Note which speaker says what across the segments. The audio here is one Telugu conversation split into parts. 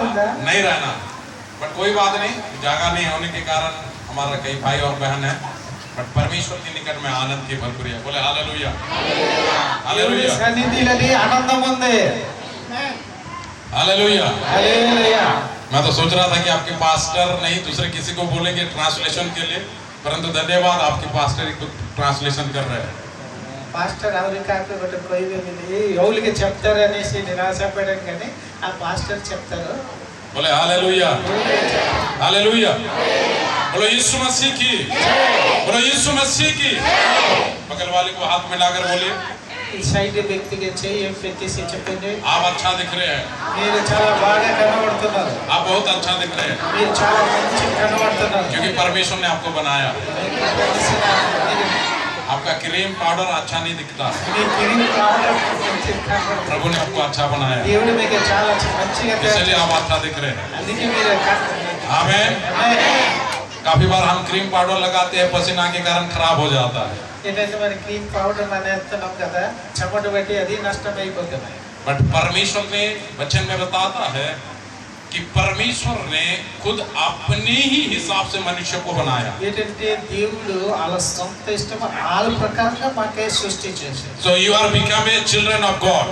Speaker 1: नहीं रहना, बट कोई बात नहीं, जगह नहीं होने के कारण हमारा कई भाई और बहन है, बट परमेश्वर के निकट में आनंद की भरपूरी है। बोले हालेलुया, हालेलुया,
Speaker 2: సన్నిధిలోని ఆనందం ఉంది।
Speaker 1: हालेलुया,
Speaker 2: హల్లెలూయా।
Speaker 1: मैं तो सोच रहा था कि आपके पास्टर नहीं दूसरे किसी को बोलेंगे ट्रांसलेशन के लिए, परंतु धन्यवाद आपके पास्टर एक ट्रांसलेशन कर रहे हैं।
Speaker 2: పాస్టర్ ఎవరికి కాకపోతే ఎవరికి చెప్తారు అనేసి నేను ఆశపడాను, కానీ ఆ పాస్టర్ చెప్తారు।
Speaker 1: बोले हालेलुया, हालेलुया, बोलो यीशु मसीह की, बोलो यीशु मसीह की। बगल वाले को हाथ मिलाकर बोलिए,
Speaker 2: ఈ సైడ్ వ్యక్తికి చెయ్యి పెట్టేసి చెప్పండి,
Speaker 1: आप अच्छा दिख रहे हैं,
Speaker 2: మీరు చాలా బాగా కనబడుతున్నారు,
Speaker 1: आप बहुत अच्छा दिख रहे हैं,
Speaker 2: మీరు చాలా మంచి కనబడుతున్నారు।
Speaker 1: क्योंकि परमेश्वर ने आपको बनाया। आपका क्रीम पाउडर अच्छा नहीं दिखता, प्रभु ने आपको अच्छा बनाया,
Speaker 2: దేవుడు మీకు చాలా మంచిగా
Speaker 1: इसलिए आप अच्छा दिख रहे हैं।
Speaker 2: అందుకే మీరు
Speaker 1: आमीन। काफी बार हम क्रीम पाउडर लगाते हैं, पसीना के कारण खराब हो जाता है,
Speaker 2: ఏంటంటే మరి క్రీమ్ పౌడర్ అనేస్తున్నాం కదా, చెమట బట్టి అది నష్టం అయిపోతుంది।
Speaker 1: बट परमेश्वर ने वचन में बताता है कि परमेश्वर ने खुद अपने ही हिसाब से मनुष्य को बनाया।
Speaker 2: ఏంటంటే దేవుడు అలా సొంత ఇష్టం ఆల ప్రకారంగా మాకే సృష్టి చేశాడు।
Speaker 1: So you are becoming children of God.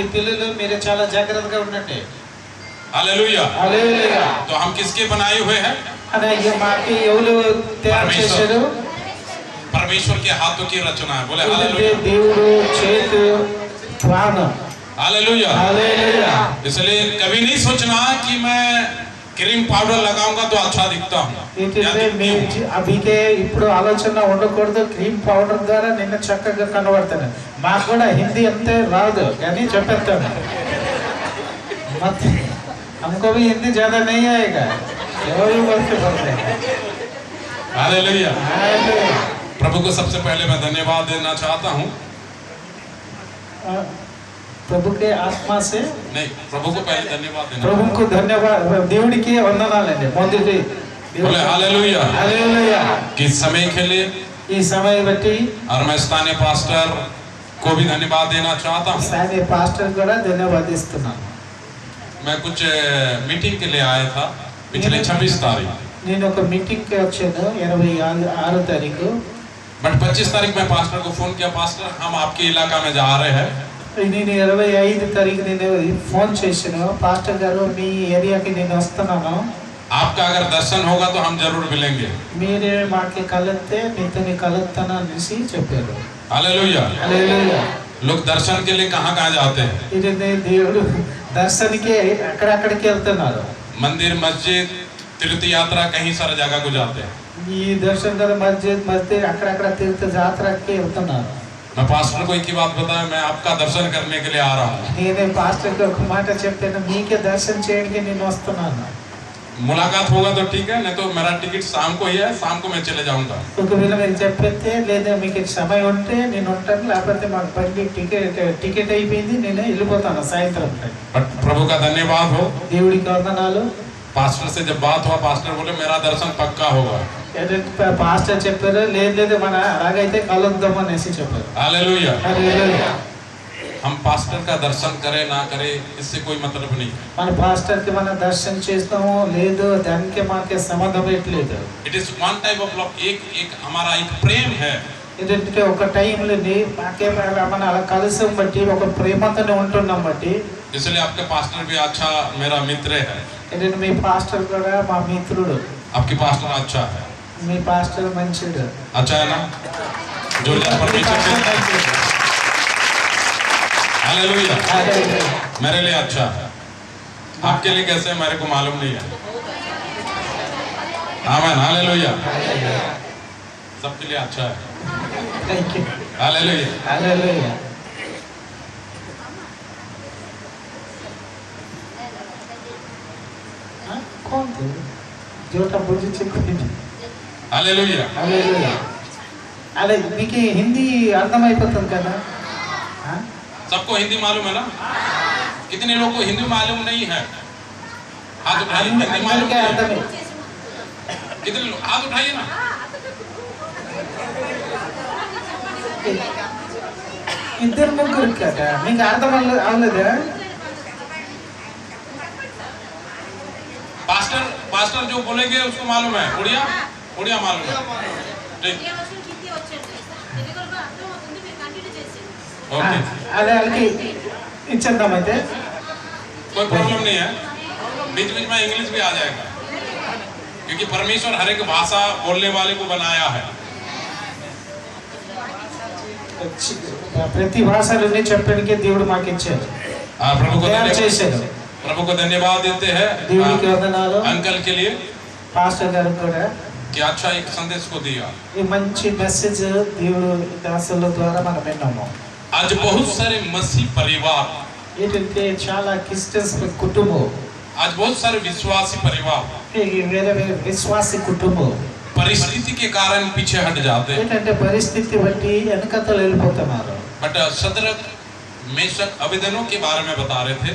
Speaker 2: ఈ పిల్లలు మీరు చాలా జాగ్రత్తగా ఉండండి।
Speaker 1: हालेलुया,
Speaker 2: హల్లెలూయా।
Speaker 1: तो हम किसके बनाए हुए हैं?
Speaker 2: అలాగే మాకి ఎవరు తయారు చేశారు?
Speaker 1: परमेश्वर के हाथों की रचना है। बोले
Speaker 2: ఏంటంటే
Speaker 1: हालेलुया,
Speaker 2: దేవుడు చేతు ప్రాణం।
Speaker 1: हालेलुया।
Speaker 2: హల్లెలూయా।
Speaker 1: इसलिए कभी नहीं सोचना कि मैं क्रीम पाउडर लगाऊंगा तो अच्छा दिखता हूँ।
Speaker 2: ఏంటంటే మీ అభికే ఇప్పుడు ఆలోచన ఉండకూడదు, క్రీమ్ పౌడర్ ద్వారా నిన్న చక్కగా కనబడతాను। మాకు కూడా హిందీ అంతే రాదు కానీ చెప్పేస్తాను, हमको भी हिंदी ज्यादा नहीं आएगा, बोलते बोलते।
Speaker 1: हालेलुया। प्रभु को सबसे पहले मैं धन्यवाद देना चाहता हूँ।
Speaker 2: प्रभु के आत्मा से
Speaker 1: नहीं, प्रभु को पहले धन्यवाद देना।
Speaker 2: प्रभु को धन्यवाद, దేవుడికి వందనాలండి మొదటి।
Speaker 1: बोले हालेलुया,
Speaker 2: హల్లెలూయా।
Speaker 1: किस समय के लिए,
Speaker 2: ఈ సమయం బట్టి
Speaker 1: और मैं स्थानीय पास्टर को भी धन्यवाद देना चाहता हूँ।
Speaker 2: సాయి పాస్టర్ కూడా ధన్యవాదిస్తున్నాను।
Speaker 1: मैं कुछ मीटिंग के लिए आया था पिछले 26 तारीख,
Speaker 2: నేను ఒక మీటింగ్ కి వచ్చాను 26 తారీఖు।
Speaker 1: बट 25 तारीख में पास्टर को फोन किया, पास्टर हम आपके इलाका में जा रहे हैं।
Speaker 2: నేను 25 తారీఖు నేను ఫోన్ చేశాను, పాస్టర్ గారు మీ ఏరియాకి నేను వస్తున్నాను,
Speaker 1: आपका अगर दर्शन होगा तो हम जरूर मिलेंगे।
Speaker 2: మీరే మాకి కలిస్తే మీతో కలుస్తాను అనేసి చెప్పారు।
Speaker 1: हालेलुया।
Speaker 2: హల్లెలూయా।
Speaker 1: लोग दर्शन के लिए कहाँ कहाँ जाते हैं?
Speaker 2: ఇది దేవుడు దర్శనకి అక్కడికి వెళ్తున్నారు।
Speaker 1: मंदिर, मस्जिद, तीर्थ यात्रा, कहीं सारा जगह को जाते हैं।
Speaker 2: ఈ దర్శన మస్జిద్ అక్కడక్కడ తీర్థ జాతరకి వెళ్తున్నారు।
Speaker 1: मैं पास्टर को एक ही बात बताया, मैं आपका दर्शन करने के लिए आ रहा हूँ।
Speaker 2: నేనే పాస్టర్కి ఒక మాట చెప్పాను, మీకే దర్శనం చేయడానికి నేను వస్తున్నాను।
Speaker 1: मुलाकात होगा तो ठीक है, नहीं तो मेरा टिकट शाम को ही है, शाम को मैं चले जाऊंगा।
Speaker 2: ఒకవేళ మీరు చెప్పితే లేదా మీకు సమయం ఉంటే నేను ఉంటాను, లేకపోతే మాకు బండి టికెట్ అయిపోయింది, నేను వెళ్ళిపోతాను సాయంత్రం।
Speaker 1: बट प्रभु का धन्यवाद हो,
Speaker 2: దేవుడికి వందనాలు।
Speaker 1: पास्टर से जब बात हुआ, पास्टर बोले मेरा दर्शन पक्का होगा।
Speaker 2: పాస్టర్ చెప్పారు, లేదు మన అలాగైతే కలుద్దాం అనేసి చెప్పారు।
Speaker 1: हालेलुया।
Speaker 2: హల్లెలూయా।
Speaker 1: हम पास्टर का दर्शन करें ना करें इससे कोई मतलब नहीं।
Speaker 2: మన పాస్టర్ కి మనం దర్శనం చేస్తామో లేదో దానికి మాకే సంబంధం లేదు।
Speaker 1: It is one type of love, एक हमारा एक प्रेम है।
Speaker 2: ఏంటంటే ఒక టైంలో మాకే మన అలా కలిసి బట్టి ఒక ప్రేమతోనే ఉంటున్నాం బట్టి,
Speaker 1: इसलिए आपके पास्टर भी अच्छा मेरा मित्र है।
Speaker 2: ఏంటంటే మీ పాస్టర్ కూడా మా మిత్రుడు।
Speaker 1: आपके पास्टर अच्छा है,
Speaker 2: మీ పాస్టర్ మంచిడు।
Speaker 1: अच्छा है ना? जोरदार परमेश्वर के हालेलुया। मेरे लिए अच्छा है, आपके लिए कैसे मेरे को मालूम नहीं है। आमीन, हालेलुया। सबके लिए अच्छा है, हालेलुया।
Speaker 2: హల్లెలూయా। कौन थे जोटा बुझी చెప్పండి।
Speaker 1: हालेलुया।
Speaker 2: హల్లెలూయా। అలా మీకు హిందీ అర్థమైపోతుంది కదా?
Speaker 1: सबको हिंदी मालूम है ना? कितने लोगों को हिंदी मालूम नहीं है? हाथ उठाइए, हिंदी मालूम नहीं है? कितने लोग हाथ उठाइए ना।
Speaker 2: ఇద్దరు ముగ్గురు కదా, మీకు అర్థం అవ్వలేదా?
Speaker 1: पास्टर जो बोलेंगे उसको मालूम है, उड़िया उड़िया मालूम है। ठीक, ओके,
Speaker 2: అదే వాళ్ళకి ఇచ్చేద్దామైతే
Speaker 1: कोई प्रॉब्लम नहीं है, बीच बीच में इंग्लिश भी आ जाएगा, क्योंकि परमेश्वर हर एक भाषा बोलने वाले को बनाया है।
Speaker 2: ప్రతి భాషలోనే చెప్పడానికి దేవుడు మాకు ఇచ్చాడు,
Speaker 1: प्रभु को
Speaker 2: తయారు
Speaker 1: धन्यवाद,
Speaker 2: చేశాడు.
Speaker 1: प्रभु को धन्यवाद देते हैं
Speaker 2: దేవుడికి వందనాలు.
Speaker 1: अंकल के लिए
Speaker 2: పాస్టర్ గారు కూడా
Speaker 1: कि अच्छा एक संदेश को दिया।
Speaker 2: ఈ మంచి మెసేజ్ దేవుడు దాసుల ద్వారా మనం విన్నాము.
Speaker 1: आज बहुत सारे मसीह परिवार,
Speaker 2: ఏంటంటే చాలా క్రిస్టియన్స్ కుటుంబం,
Speaker 1: आज बहुत सारे विश्वासी परिवार
Speaker 2: ఈ వేరే వేరే విశ్వాసి కుటుంబం
Speaker 1: परिस्थिति के कारण पीछे हट जाते हैं।
Speaker 2: ఏంటంటే పరిస్థితి బట్టి వెనకతలు వెళ్ళిపోతున్నారు.
Speaker 1: बट सदरक मेशक अबेदनों के बारे में बता रहे थे।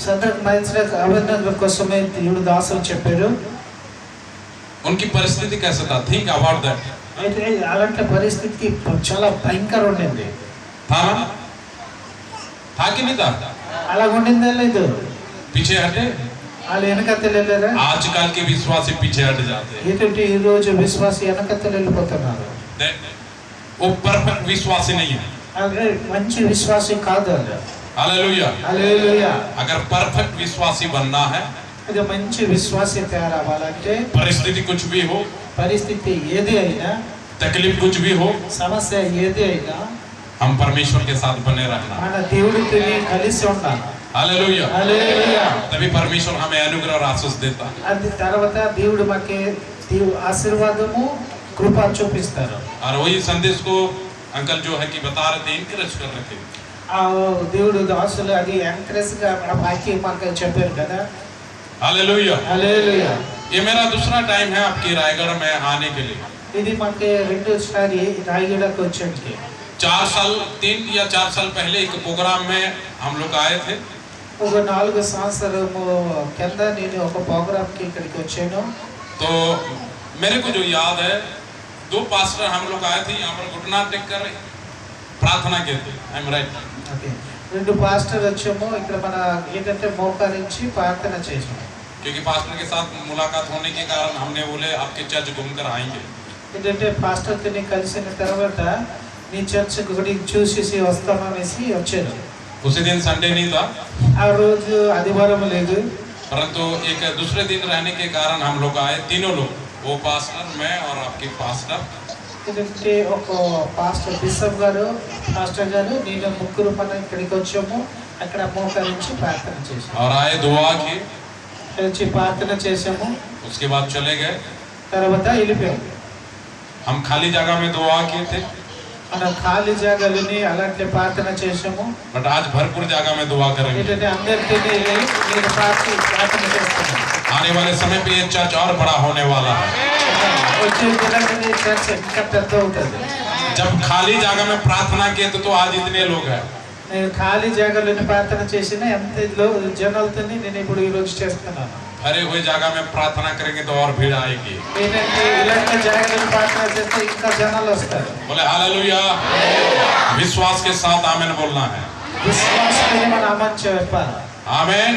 Speaker 2: సదరక్ మేషక్ అబేద్నగో కోసమే దేవుడు దాసులు చెప్పాడు.
Speaker 1: उनकी परिस्थिति कैसे था, थिंक अबाउट दैट।
Speaker 2: అయితే అలాంటి పరిస్థితి చాలా భయంకర ఉండింది.
Speaker 1: था ना, था कि नहीं था?
Speaker 2: అలా ఉండిందే లేదు,
Speaker 1: पीछे हटे।
Speaker 2: వాళ్ళు వెనకతలు వెళ్ళారా?
Speaker 1: आजकल के विश्वासी पीछे हट जाते हैं।
Speaker 2: ఏంటంటే ఈ రోజు విశ్వాసి వెనకతలు వెళ్ళిపోతున్నారు.
Speaker 1: वो परफेक्ट विश्वासी नहीं है।
Speaker 2: అదే మంచి విశ్వాసి కాదు అది.
Speaker 1: हालेलुया।
Speaker 2: హల్లెలూయా.
Speaker 1: अगर परफेक्ट विश्वासी बनना है,
Speaker 2: ఇది మంచి విశ్వాసి తయారవ్వాలంటే
Speaker 1: परिस्थिति कुछ भी हो,
Speaker 2: పరిస్థితి ఏది అయినా,
Speaker 1: तकलीफ कुछ भी हो,
Speaker 2: సమస్య ఏది అయినా
Speaker 1: हम परमेश्वर के साथ बने रहना।
Speaker 2: మన దేవుడితో కలిసి ఉండాలి.
Speaker 1: हालेलुया।
Speaker 2: హల్లెలూయా.
Speaker 1: तभी परमेश्वर हमें अनुग्रह और आशीष देता है।
Speaker 2: అది తర్వాత దేవుడు మాకే ఆశీర్వాదము కృప చూపిస్తారు.
Speaker 1: और वही संदेश को अंकल जो है कि बता रहे थे, इनकरेज कर रहे थे।
Speaker 2: ఆ దేవుడు దాసులు అది ఎంకరేజ్ గా బాకీ మాకు చెప్పారు కదా.
Speaker 1: हालेलुया।
Speaker 2: హల్లెలూయా.
Speaker 1: ये मेरा दूसरा टाइम है आपके रायगढ़ में आने के लिए।
Speaker 2: ఇది మాకు రెండోసారి రాయగడకు వచ్చానికి.
Speaker 1: 3 या 4 साल पहले एक प्रोग्राम में हम लोग आए थे।
Speaker 2: ఒక 4 సంవత్సరము కింద నేను ఒక ప్రోగ్రామ్ కి ఇక్కడికి వచ్చాను.
Speaker 1: तो मेरे को जो याद है, 2 पास्टर हम लोग आए थे, यहाँ पर घुटना टेक कर प्रार्थना किए थे। I am right?
Speaker 2: Okay, 2 pastor వచ్చాము. ఇక్కడ మన ఏంటంటే మోకరించి ప్రార్థన చేసాము.
Speaker 1: क्योंकि पास्टर के साथ मुलाकात होने के कारण हमने बोले आपके चर्च घूमकर आएंगे।
Speaker 2: ఏంటంటే పాస్టర్ తో కలిసిన తర్వాత నీ చర్చ్ గుడి చూసి వస్తామనేసి వచ్చారు.
Speaker 1: उसी दिन संडे नहीं था,
Speaker 2: ఆ రోజు ఆదివారం లేదు,
Speaker 1: परंतु एक दूसरे दिन रहने के कारण हम लोग आए, तीनों लोग, वो पास्टर, मैं और आपके पास्टर।
Speaker 2: ఏంటంటే ఒక పాస్టర్ బిషప్ గారు, పాస్టర్ గారు, నేను ముగ్గురు మన ఇక్కడికి వచ్చాము. అక్కడ మోకరించి ప్రార్థన చేసాము.
Speaker 1: और आए, दुआ की,
Speaker 2: వచ్చి ప్రార్థన చేసాము.
Speaker 1: उसके बाद चले गए।
Speaker 2: తర్వాత వెళ్ళిపోయాము.
Speaker 1: हम खाली जगह में दुआ किए थे,
Speaker 2: మన ఖాళీ జాగాలని అలాంటి ప్రార్థన చేసాము.
Speaker 1: बट आज भरपूर जगह में दुआ करेंगे।
Speaker 2: ఏంటంటే అందరికీ నేను ప్రార్థన చేస్తున్నాను.
Speaker 1: आने वाले समय पे ये चर्च और बड़ा होने वाला है।
Speaker 2: వచ్చే దినాన్ని చర్చ్ ఇంకా పెద్ద అవుతుంది.
Speaker 1: जब खाली जगह में प्रार्थना किए तो आज इतने लोग हैं।
Speaker 2: నేను ఖాళీ జాగాలని ప్రార్థన చేసిన ఎంత జనాలతో నేను ఇప్పుడు ఈ రోజు చేస్తున్నాను.
Speaker 1: भरे हुए जगह में प्रार्थना करेंगे तो और भीड़ आएगी।
Speaker 2: ఏంటంటే ఇలాంటి జాగాలను ప్రార్థన చేస్తే ఇంకా జనాలు వస్తారు.
Speaker 1: बोले हालेलुया। विश्वास के साथ आमेन बोलना है।
Speaker 2: విశ్వాసంతో మన ఆమేన్ చెప్పాలి.
Speaker 1: आमेन,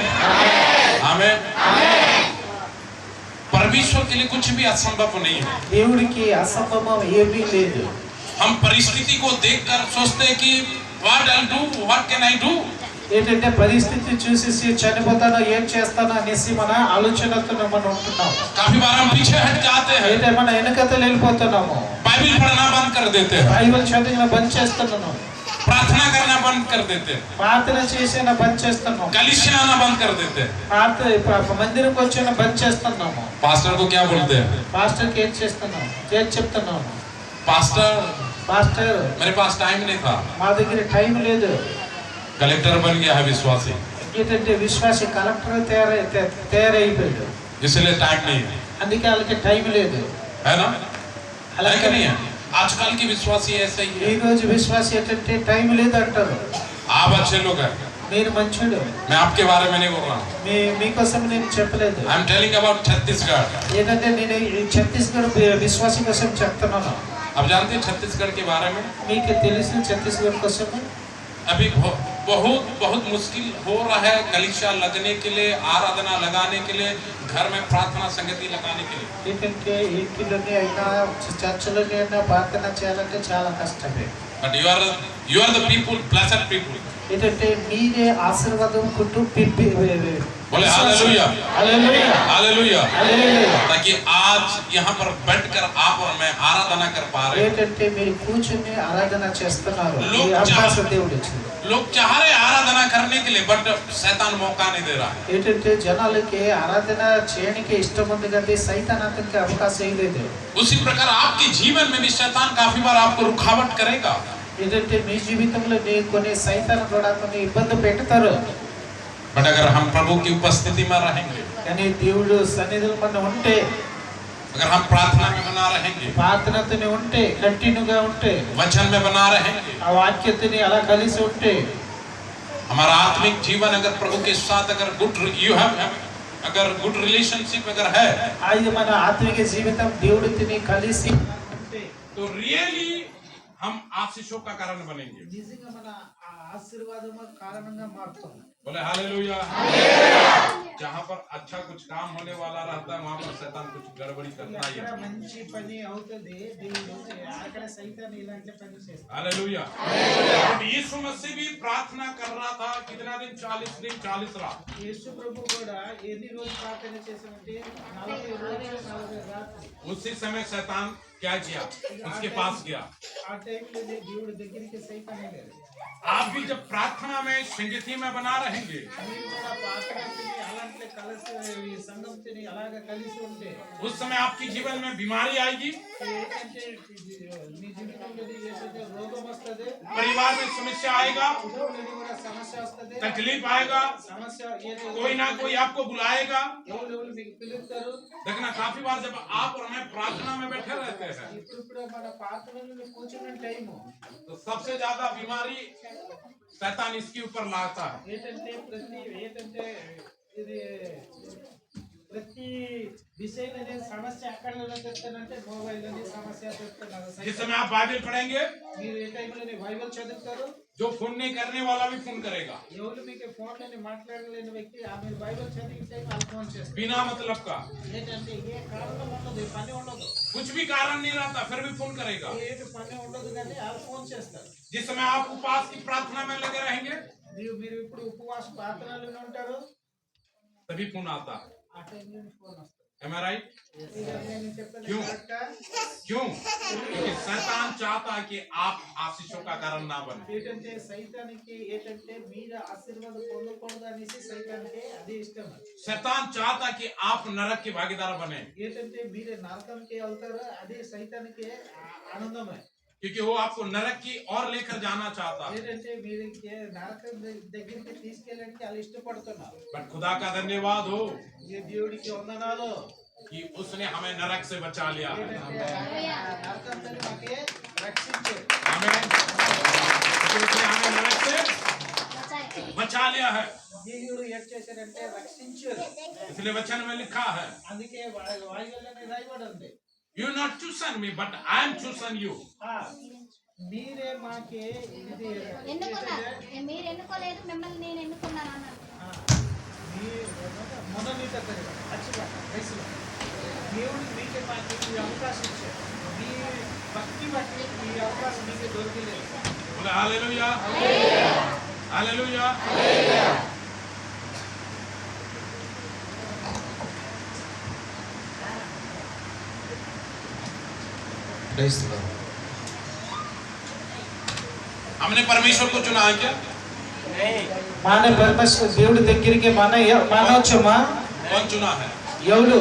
Speaker 1: आमेन। परमेश्वर के लिए कुछ भी असंभव नहीं है।
Speaker 2: దేవుడికి అసంభవం ఏమీ లేదు.
Speaker 1: हम परिस्थिति को देखकर सोचते हैं कि what I do, what can I do.
Speaker 2: ఏంటంటే పరిస్థితి చూసేసి చనిపోతానో ఏం చేస్తానో అనేసి మన ఆలోచనతో మనం ఉంటున్నాం.
Speaker 1: काफी बार हम पीछे हट जाते हैं,
Speaker 2: ఏంటంటే మన వెనకతలు వెళ్ళిపోతున్నాము.
Speaker 1: बाइबल पढ़ना बंद कर देते हैं,
Speaker 2: బైబిల్ చదవడం బంద్ చేస్తున్నాను,
Speaker 1: प्रार्थना करना बंद कर देते हैं,
Speaker 2: ప్రార్థన చేసిన బంద్ చేస్తున్నాం,
Speaker 1: कलीसिया आना बंद कर देते हैं।
Speaker 2: మందిరంకి వచ్చిన బంద్ చేస్తున్నాము.
Speaker 1: पास्टर को क्या बोलते हैं?
Speaker 2: పాస్టర్కి ఏం చేస్తున్నాం, ఏం చెప్తున్నాము?
Speaker 1: पास्टर,
Speaker 2: పాస్టర్
Speaker 1: मेरे पास टाइम नहीं था,
Speaker 2: మా దగ్గర టైం లేదు.
Speaker 1: कलेक्टर बन गया है विश्वासी,
Speaker 2: ఏంటంటే విశ్వాసి కలెక్టర్ తయారైపోయాడు.
Speaker 1: इसलिए टाइम नहीं है,
Speaker 2: అందుకే వాళ్ళకి టైం లేదు.
Speaker 1: है ना?
Speaker 2: అలా
Speaker 1: है कि नहीं है? आजकल की विश्वासी ऐसे ही
Speaker 2: ఈ
Speaker 1: है।
Speaker 2: రోజు విశ్వాసి ఏంటంటే టైం లేదు అంటారు.
Speaker 1: आप अच्छे लोग हैं,
Speaker 2: మీరు మంచోడు,
Speaker 1: मैं आपके बारे में नहीं बोल रहा हूँ।
Speaker 2: మీకోసం నేను చెప్పలేదు.
Speaker 1: I am telling about Chhattisgarh.
Speaker 2: ఏంటంటే నేను ఈ ఛత్తీస్గఢ్ విశ్వాసి కోసం చెప్తున్నాను.
Speaker 1: आप जानते हैं छत्तीसगढ़ के बारे में?
Speaker 2: మీకు తెలిసిన ఛత్తీస్గఢ్ కోసం
Speaker 1: अभी बहुत बहुत मुश्किल हो रहा है कलीसिया लगने के लिए, आराधना लगाने के लिए, घर में प्रार्थना संगति लगाने के लिए।
Speaker 2: ఏంటంటే ఇంటిలోనే అయినా చర్చలోనే అయినా ప్రార్థన చేయాలంటే చాలా కష్టమే.
Speaker 1: But you are the people, blessed people.
Speaker 2: ఏంటంటే మీరే ఆశీర్వాదం కుట్టు పిప్పి
Speaker 1: बोले हालेलुया
Speaker 2: हालेलुया
Speaker 1: हालेलुया
Speaker 2: हालेलुया.
Speaker 1: ताकि आज यहाँ पर बैठकर आप और मैं आराधना कर पा रहे हैं।
Speaker 2: ఏంటంటే మీరు కూర్చుని ఆరాధన చేస్తున్నారు.
Speaker 1: लोग
Speaker 2: ఈ అవకాశం దేవుడు ఇచ్చింది.
Speaker 1: लोग चाह रहे आराधना करने के लिए, बट शैतान मौका नहीं दे रहा है।
Speaker 2: ఏంటంటే జనాలకి ఆరాధన చేయడానికి ఇష్టం ఉంది కానీ సైతాన్ అతనికి అవకాశం ఇవ్వలేదు.
Speaker 1: उसी प्रकार आपके जीवन में भी शैतान काफी बार आपको रुकावट करेगा।
Speaker 2: ఏంటంటే మీ జీవితంలో కొన్ని సైతాన్ కూడా కొన్ని ఇబ్బంది పెడతారు.
Speaker 1: बट अगर हम प्रभु की उपस्थिति में रहेंगे,
Speaker 2: కానీ దేవుడు సన్నిధిలో మనం ఉంటే,
Speaker 1: अगर हम प्रार्थना में बना रहेंगे,
Speaker 2: ప్రార్థనతోనే ఉంటే, కంటిన్యూగా ఉంటే,
Speaker 1: वचन में बना रहेंगे,
Speaker 2: ఆ వాక్యతోని అలా కలిసి ఉంటే,
Speaker 1: हमारा आत्मिक जीवन अगर प्रभु के साथ अगर गुड रिलेशनशिप अगर है,
Speaker 2: అది మన ఆత్మిక జీవితం దేవుడితోని కలిసి ఉంటే,
Speaker 1: तो रियली हम आशीषों का कारण बनेंगे।
Speaker 2: నిజంగా మన ఆశీర్వాదం కారణంగా మారుతాం.
Speaker 1: बोले हालेलुया। जहाँ पर अच्छा कुछ काम होने वाला रहता है, वहाँ पर शैतान कुछ गड़बड़ी करता ही है।
Speaker 2: మంచి పని అవుతది, దేవుడు అక్కడ సైతాన్ ఇలాంటి పని చేస్తాడు.
Speaker 1: हालेलुया। यीशु मसीह भी प्रार्थना कर रहा था कितना दिन, 40 दिन 40 रात।
Speaker 2: యేసు ప్రభు కూడా ఎన్ని రోజులు ప్రార్థన చేశారంటే 40 రోజులు 40 రాత్రి.
Speaker 1: उसी समय शैतान क्या किया, उसके पास गया।
Speaker 2: ఆ టైంలో దేవుడి దగ్గరికి సైతాన్ వెళ్ళాడు.
Speaker 1: आप भी जब प्रार्थना में संगति में बना रहेंगे,
Speaker 2: మీరు కూడా ప్రార్థనని అలాంటి కలిసి ఈ సంఘంతోని అలాగా కలిసి ఉంటే,
Speaker 1: उस समय आपके जीवन में बीमारी आएगी,
Speaker 2: ఏంటంటే మీ జీవితంలో ఏదైతే రోగం వస్తది,
Speaker 1: परिवार में समस्या आएगा,
Speaker 2: కుటుంబంలో కూడా సమస్య వస్తది,
Speaker 1: तकलीफ आएगा,
Speaker 2: సమస్య ఏదో
Speaker 1: कोई ना कोई आपको बुलाएगा।
Speaker 2: ఎవరు మీకు పిలుస్తారు.
Speaker 1: देखना काफी बार जब आप और मैं प्रार्थना में बैठे रहते हैं,
Speaker 2: ఇప్పుడు మన ప్రార్థనలో కూర్చున్న టైము
Speaker 1: तो सबसे ज्यादा बीमारी शैतान इसके ऊपर लाता है।
Speaker 2: ఏంటంటే ఏంటంటే ఇది ప్రతి విషయంలో సమస్య ఎక్కడ తెస్తానంటే మొబైల్ లోని సమస్య తెస్తున్నారు.
Speaker 1: जिस समय आप बाइबल पढ़ेंगे,
Speaker 2: మీరు ఏ టైంలో బైబిల్ చదువుతారు,
Speaker 1: जो फोन नहीं करने वाला भी फोन करेगा,
Speaker 2: ఎవరు మీకు ఫోన్ లోని మాట్లాడలేని వ్యక్తి ఆమె బైబిల్ చదివిన టైం ఆ ఫోన్ చేస్తారు.
Speaker 1: बिना मतलब का
Speaker 2: ఏంటంటే ఏ కారణం ఉండదు, పని ఉండదు,
Speaker 1: कुछ भी कारण नहीं रहता, फिर भी फोन करेगा।
Speaker 2: ఏ పని ఉండదు కానీ ఆ ఫోన్ చేస్తారు.
Speaker 1: जिस समय आप उपवास की प्रार्थना में लगे रहेंगे,
Speaker 2: మీరు ఇప్పుడు ఉపవాస ప్రార్థనలో ఉంటారు,
Speaker 1: तभी फोन आता है।
Speaker 2: ఆ టైంలో ఫోన్ వస్తుంది.
Speaker 1: Am I right?
Speaker 2: నేను చెప్పాను
Speaker 1: क्यों?
Speaker 2: కరెక్టా?
Speaker 1: क्यों? क्योंकि शैतान चाहता है कि आप आशीषों का कारण ना बने।
Speaker 2: ఏంటంటే సైతానికి ఏంటంటే మీరు ఆశీర్వాదం పొందకూడదు అనేసి సైతానికి అదే ఇష్టం.
Speaker 1: शैतान चाहता है कि आप नरक के भागीदार बने,
Speaker 2: ఏంటంటే మీరు నరకంకి వెళ్తారో అదే సైతానికి ఆనందమే.
Speaker 1: क्योंकि वो आपको नरक की ओर लेकर जाना चाहता है।
Speaker 2: ఏంటంటే మీరు నరకం దగ్గరికి తీసుకెళ్ళడానికి వాళ్ళు ఇష్టపడుతున్నారు.
Speaker 1: बट खुदा का धन्यवाद हो
Speaker 2: ఈ దేవుడికి వందనాలు
Speaker 1: कि उसने हमें नरक से बचा लिया है।
Speaker 2: ఏంటంటే నరకం నుండి మాకే రక్షించాడు.
Speaker 1: आमीन। उसने हमें नरक से बचा लिया है,
Speaker 2: దేవుడు ఏం చేశాడంటే రక్షించాడు.
Speaker 1: इसलिए वचन में लिखा है,
Speaker 2: అందుకే వాయువులని రాయబడి ఉంది.
Speaker 1: You not chosen me, but I am chosen you.
Speaker 2: మీరే మాకే ఇది
Speaker 3: ఎన్నుకున్నారు, మీరు ఎన్నుకోలేదు, మిమ్మల్ని నేను ఎన్నుకున్నాను అన్నాడు.
Speaker 2: మొదటి దేవుడు మీకే మాకు ఈ అవకాశం ఇచ్చాడు. మీ భక్తి బట్టి ఈ అవకాశం మీకే దొరికిలేదు.
Speaker 1: बोले हालेलुया, हालेलुया। हमने परमेश्वर को चुना है क्या?
Speaker 2: మన పరమేశ్వర దేవుడి దగ్గరికి మనవచ్చమా?
Speaker 1: कौन चुना है?
Speaker 2: ఎవరు?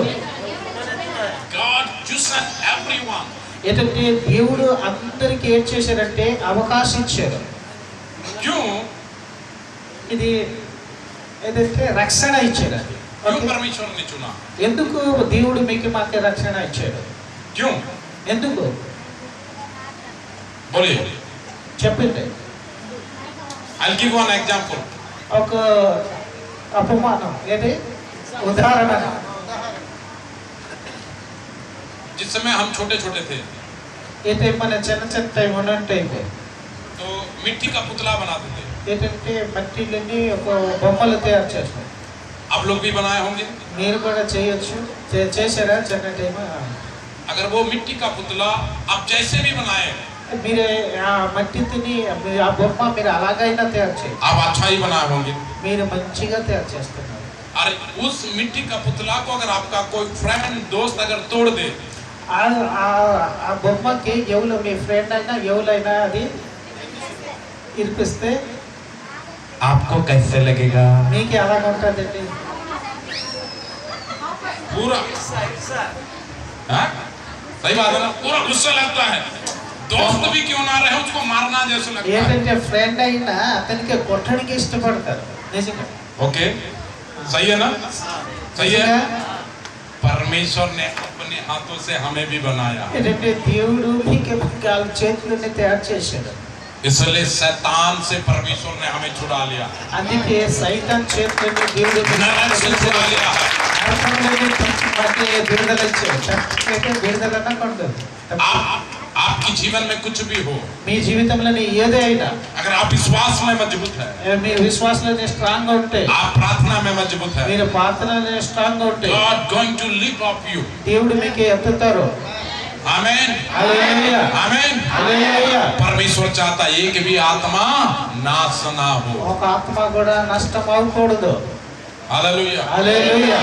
Speaker 1: God chosen everyone.
Speaker 2: ఏంటంటే దేవుడు అందరికి ఏం చేశారంటే అవకాశం ఇచ్చారు.
Speaker 1: क्यों?
Speaker 2: ఇది ఏదైతే రక్షణ ఇచ్చారు.
Speaker 1: क्यों परमेश्वर ने चुना?
Speaker 2: ఎందుకు దేవుడు మీకు మాకు రక్షణ ఇచ్చాడు?
Speaker 1: क्यों?
Speaker 2: ఎందుకు
Speaker 1: बोलिए।
Speaker 2: చెప్పండి.
Speaker 1: I'll give one example.
Speaker 2: ఒక అపమానం ఏది ఉదాహరణ.
Speaker 1: जिस समय हम छोटे छोटे थे,
Speaker 2: అయితే మన చిన్న చిన్న టైం ఉన్న టైం
Speaker 1: तो मिट्टी का पुतला बनाते थे।
Speaker 2: ఏంటంటే మట్టిలోని ఒక బొమ్మలు తయారు చేస్తారు.
Speaker 1: आप लोग भी बनाए होंगे.
Speaker 2: మీరు కూడా చేయొచ్చు. చేశారా చిన్న టైం?
Speaker 1: अगर वो मिट्टी का पुतला आप जैसे भी बनाए,
Speaker 2: మీరు ఆ మట్టిని ఆ బొమ్మ మీరు అలాగైనా తయారు చేయొచ్చు.
Speaker 1: आप अच्छा ही बनाए होंगे.
Speaker 2: మీరు మంచిగా తయారు చేస్తున్నారు.
Speaker 1: और उस मिट्टी का पुतला को अगर आपका कोई फ्रेंड दोस्त अगर तोड़ दे,
Speaker 2: ఆ బొమ్మకి ఎవరు మీ ఫ్రెండ్ అయినా ఎవరైనా అది ఇరిపిస్తే
Speaker 1: आपको कैसे लगेगा?
Speaker 2: మీకు అలాగ ఉంటుందండి.
Speaker 1: पूरा हाँ? सही बात है ना, पूरा गुस्सा लगता है. दोस्त भी क्यों ना रहे उसको मारना जैसे लगता है.
Speaker 2: ఏంటంటే ఫ్రెండ్ అయినా అతనికి కొట్టడానికి ఇష్టపడతారు నిజంగా.
Speaker 1: ओके, सही है ना? सही है. परमेश्वर ने अपने हाथों से हमें भी बनाया.
Speaker 2: ఏంటంటే దేవుడు మీకు వాళ్ళ చేతులని తయారు చేశాడు.
Speaker 1: इसलिए शैतान से परमेश्वर ने हमें छुड़ा लिया.
Speaker 2: అందుకే సైతాన్ చేతులని దేవుడు
Speaker 1: नरक से छुड़ा लिया है.
Speaker 2: విడుదల ఇచ్చాడు. విడుదలన్నా కొండదు.
Speaker 1: आपकी जीवन में कुछ भी हो,
Speaker 2: మీ జీవితంలోని ఏదే అయినా
Speaker 1: अगर आप विश्वास में मजबूत है,
Speaker 2: మీ విశ్వాసంలోనే స్ట్రాంగ్ గా ఉంటే,
Speaker 1: आप प्रार्थना में मजबूत है,
Speaker 2: మీరు ప్రార్థనలోనే స్ట్రాంగ్ గా ఉంటే
Speaker 1: God going to lift up you.
Speaker 2: దేవుడు మీకు ఎత్తుతారు.
Speaker 1: आमेन,
Speaker 2: హల్లెలూయా,
Speaker 1: आमेन.
Speaker 2: హల్లెలూయా.
Speaker 1: परमेश्वर चाहता है एक भी आत्मा नाश ना हो.
Speaker 2: ఒక ఆత్మ కూడా నష్టం అవ్వకూడదు.
Speaker 1: हालेलुया.
Speaker 2: హల్లెలూయా.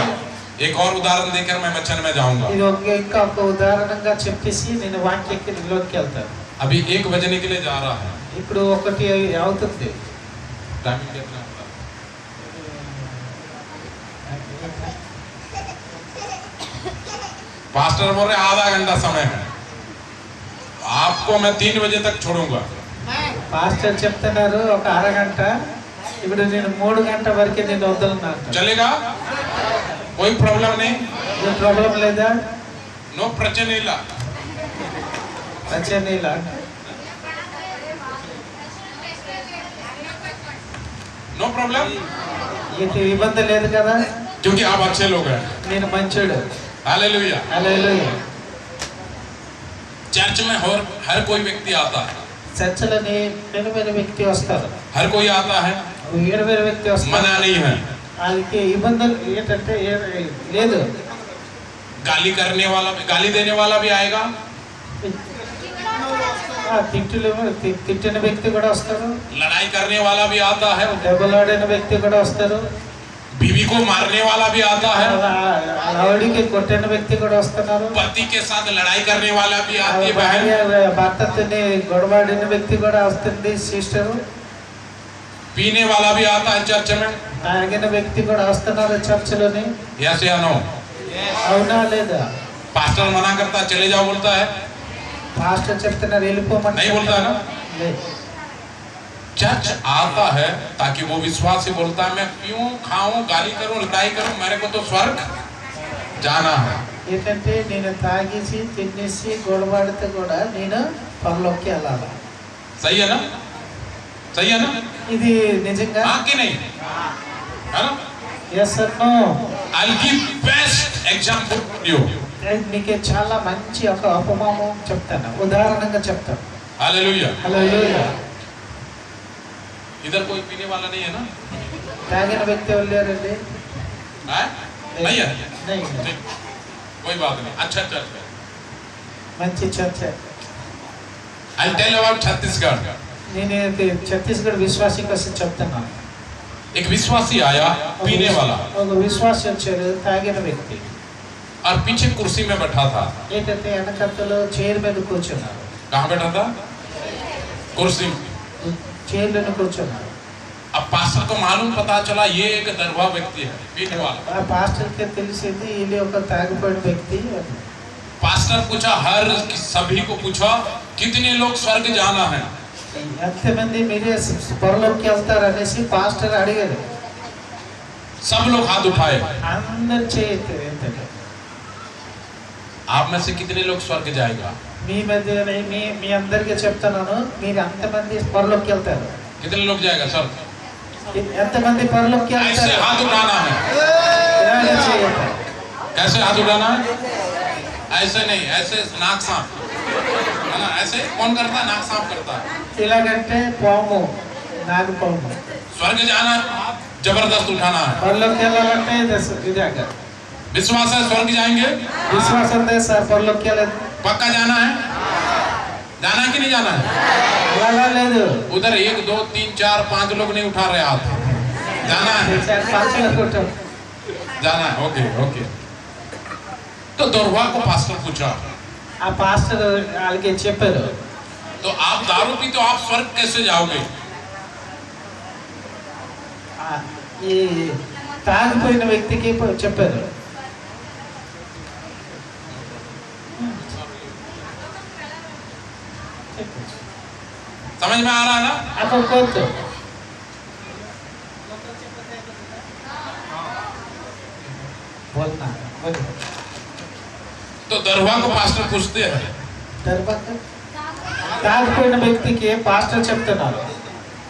Speaker 1: एक और उदाहरण देकर मैं वचन में जाऊंगा.
Speaker 2: ఇది ఇంకా ఒక ఉదాహరణగా చెప్పేసి నేను వాక్యంలోకి వెళ్తాను.
Speaker 1: अभी 1 बजने के लिए जा रहा है.
Speaker 2: ఇప్పుడు 1 అవుతుంది.
Speaker 1: टाइमिंग कितना होता है? पास्टर बोल रहे आधा घंटा समय है. आपको मैं 3 बजे तक छोड़ूंगा.
Speaker 2: పాస్టర్ చెప్తున్నారు ఒక అరగంట. ఇప్పుడు నేను 3 గంటల వరకే నేను వదలన్నాను.
Speaker 1: चलेगा? कोई प्रॉब्लम नहीं.
Speaker 2: ఏ ప్రాబ్లం లేదా?
Speaker 1: नो प्रचन इला.
Speaker 2: వచ్చేనేలా
Speaker 1: नो प्रॉब्लम.
Speaker 2: ఇది ఇబ్బంది లేదు కదా?
Speaker 1: क्योंकि आप अच्छे लोग हैं.
Speaker 2: నేను మంచోడు.
Speaker 1: हालेलुया.
Speaker 2: హల్లెలూయా.
Speaker 1: चर्च में हर कोई व्यक्ति आता है.
Speaker 2: చర్చలని వేరే వేరే వ్యక్తి వస్తారు.
Speaker 1: हर कोई आता है.
Speaker 2: వేరే వేరే వ్యక్తి వస్తారు.
Speaker 1: मना नहीं है.
Speaker 2: వాళ్ళకి ఇబ్బందులు ఏంటంటే లేదు.
Speaker 1: गाली करने वाला भी, गाली देने वाला भी आएगा.
Speaker 2: తిట్టిన వ్యక్తి కూడా వస్తారు.
Speaker 1: लड़ाई करने वाला भी आता है.
Speaker 2: దెబ్బలాడిన వ్యక్తి కూడా వస్తారు.
Speaker 1: बीवी को मारने वाला भी आता है.
Speaker 2: ఆవిడికి కొట్టిన వ్యక్తి కూడా వస్తున్నారు.
Speaker 1: पति के साथ लड़ाई करने वाला भी आती है बहन.
Speaker 2: భర్తతోని గొడవాడిన వ్యక్తి కూడా వస్తుంది సిస్టర్.
Speaker 1: पीने वाला भी आता है चर्च में.
Speaker 2: తాగిన వ్యక్తి కూడా వస్తున్నారు చర్చలోని.
Speaker 1: यस या नो?
Speaker 2: అవునా లేదా?
Speaker 1: पास्टर मना करता है चले जाओ बोलता है.
Speaker 2: పాస్టర్ చెప్తున్నారు వెళ్ళిపోమని.
Speaker 1: नहीं बोलता है ना?
Speaker 2: లేదు.
Speaker 1: चर्च आता है ताकि वो विश्वासी बोलता है मैं पीऊं, खाऊं, गाली करूं, लड़ाई करूं, मेरे को तो स्वर्ग जाना है.
Speaker 2: ఏంటంటే నేను తాగేసి తినేసి గొడవాడితే కూడా నేను పరలోకి వెళ్ళాలి.
Speaker 1: सही है ना? सही है ना?
Speaker 2: ఇది నిజంగా
Speaker 1: हाँ कि नहीं? है ना?
Speaker 2: Yes or no?
Speaker 1: I'll give best example for you.
Speaker 2: నీకు చాలా మంచి ఒక ఉపమానం చెప్తాను, ఉదాహరణగా చెప్తాను.
Speaker 1: हालेलुया.
Speaker 2: హల్లెలూయా.
Speaker 1: इधर कोई पीने वाला नहीं है ना?
Speaker 2: తాగిన వ్యక్తి వెళ్ళారండి?
Speaker 1: है? नहीं है?
Speaker 2: नहीं.
Speaker 1: ठीक. कोई बात नहीं. अच्छा चर्च है.
Speaker 2: మంచి చర్చ.
Speaker 1: I'll tell you about Chhattisgarh.
Speaker 2: నేను ఛత్తీస్గఢ్ విశ్వాసి కోసం చెప్తున్నాను.
Speaker 1: एक विश्वासी आया पीने वाला
Speaker 2: ఒక విశ్వాసి వచ్చాడు తాగిన వ్యక్తి.
Speaker 1: और पीछे कुर्सी में बैठा था.
Speaker 2: ఏంటంటే వెనకత్తలో చైర్ మీద కూర్చున్నారు.
Speaker 1: कहाँ बैठा था? कुर्सी.
Speaker 2: చైర్లను కూర్చున్నారు.
Speaker 1: अब पास्टर को मालूम पता चला ये एक दरवा व्यक्ति है पीने वाला.
Speaker 2: ఆ పాస్టర్కి తెలిసింది ఇది ఒక తాగిపోయిన వ్యక్తి.
Speaker 1: पास्टर पूछा, हर सभी को पूछा कितने लोग स्वर्ग जाना है.
Speaker 2: ఎంతమంది మీరే పరలోకి వెళ్తారనేసి పాస్టర్ అడిగారు.
Speaker 1: सब लोग हाथ उठाए.
Speaker 2: అందరు చేయలేదు.
Speaker 1: आप में से कितने लोग स्वर्ग जाएगा?
Speaker 2: మీ మధ్య మీ అందరికీ చెప్తున్నాను, మీరు ఎంతమంది పరలోకి వెళ్తారు?
Speaker 1: कितने लोग जाएगा सर?
Speaker 2: ఎంతమంది పరలోకి
Speaker 1: ऐसे
Speaker 2: వెళ్తారు?
Speaker 1: हाथ उठाना है.
Speaker 2: ఇలాగే చేయాలి.
Speaker 1: कैसे हाथ उठाना है? ऐसे नहीं, ऐसे नाक सांप है ना. ऐसे कौन करता है? नाक सांप करता है.
Speaker 2: ఇలాగంటే పాము నాకు పోము.
Speaker 1: स्वर्ग जाना जबरदस्त उठाना है।
Speaker 2: పరలోకి వెళ్ళాలంటే ఇదాక
Speaker 1: विश्वास है स्वर्ग जाएंगे?
Speaker 2: విశ్వాసం ఉంది సార్, పరలోకి వెళ్ళదు.
Speaker 1: पक्का जाना है? जाना है कि नहीं जाना है?
Speaker 2: అలాగా లేదు.
Speaker 1: उधर 1 2 3 4 5 लोग नहीं उठा रहे हाथ। जाना है? जाना है। Okay okay. तो दरवा को पास्टर पूछा,
Speaker 2: ఆ పాస్టర్ వాళ్ళకి చెప్పారు,
Speaker 1: तो आप दारू पी तो आप स्वर्ग कैसे जाओगे?
Speaker 2: ఈ తాగిపోయిన వ్యక్తికి చెప్పారు.
Speaker 1: समझ में आ रहा है ना?
Speaker 2: అప్పుడు కోర్టు बोलना बोलिए.
Speaker 1: तो दरवा को पास्टर पूछते हैं,
Speaker 2: తర్వాత తాగిపోయిన వ్యక్తికి పాస్టర్ చెప్తున్నారు,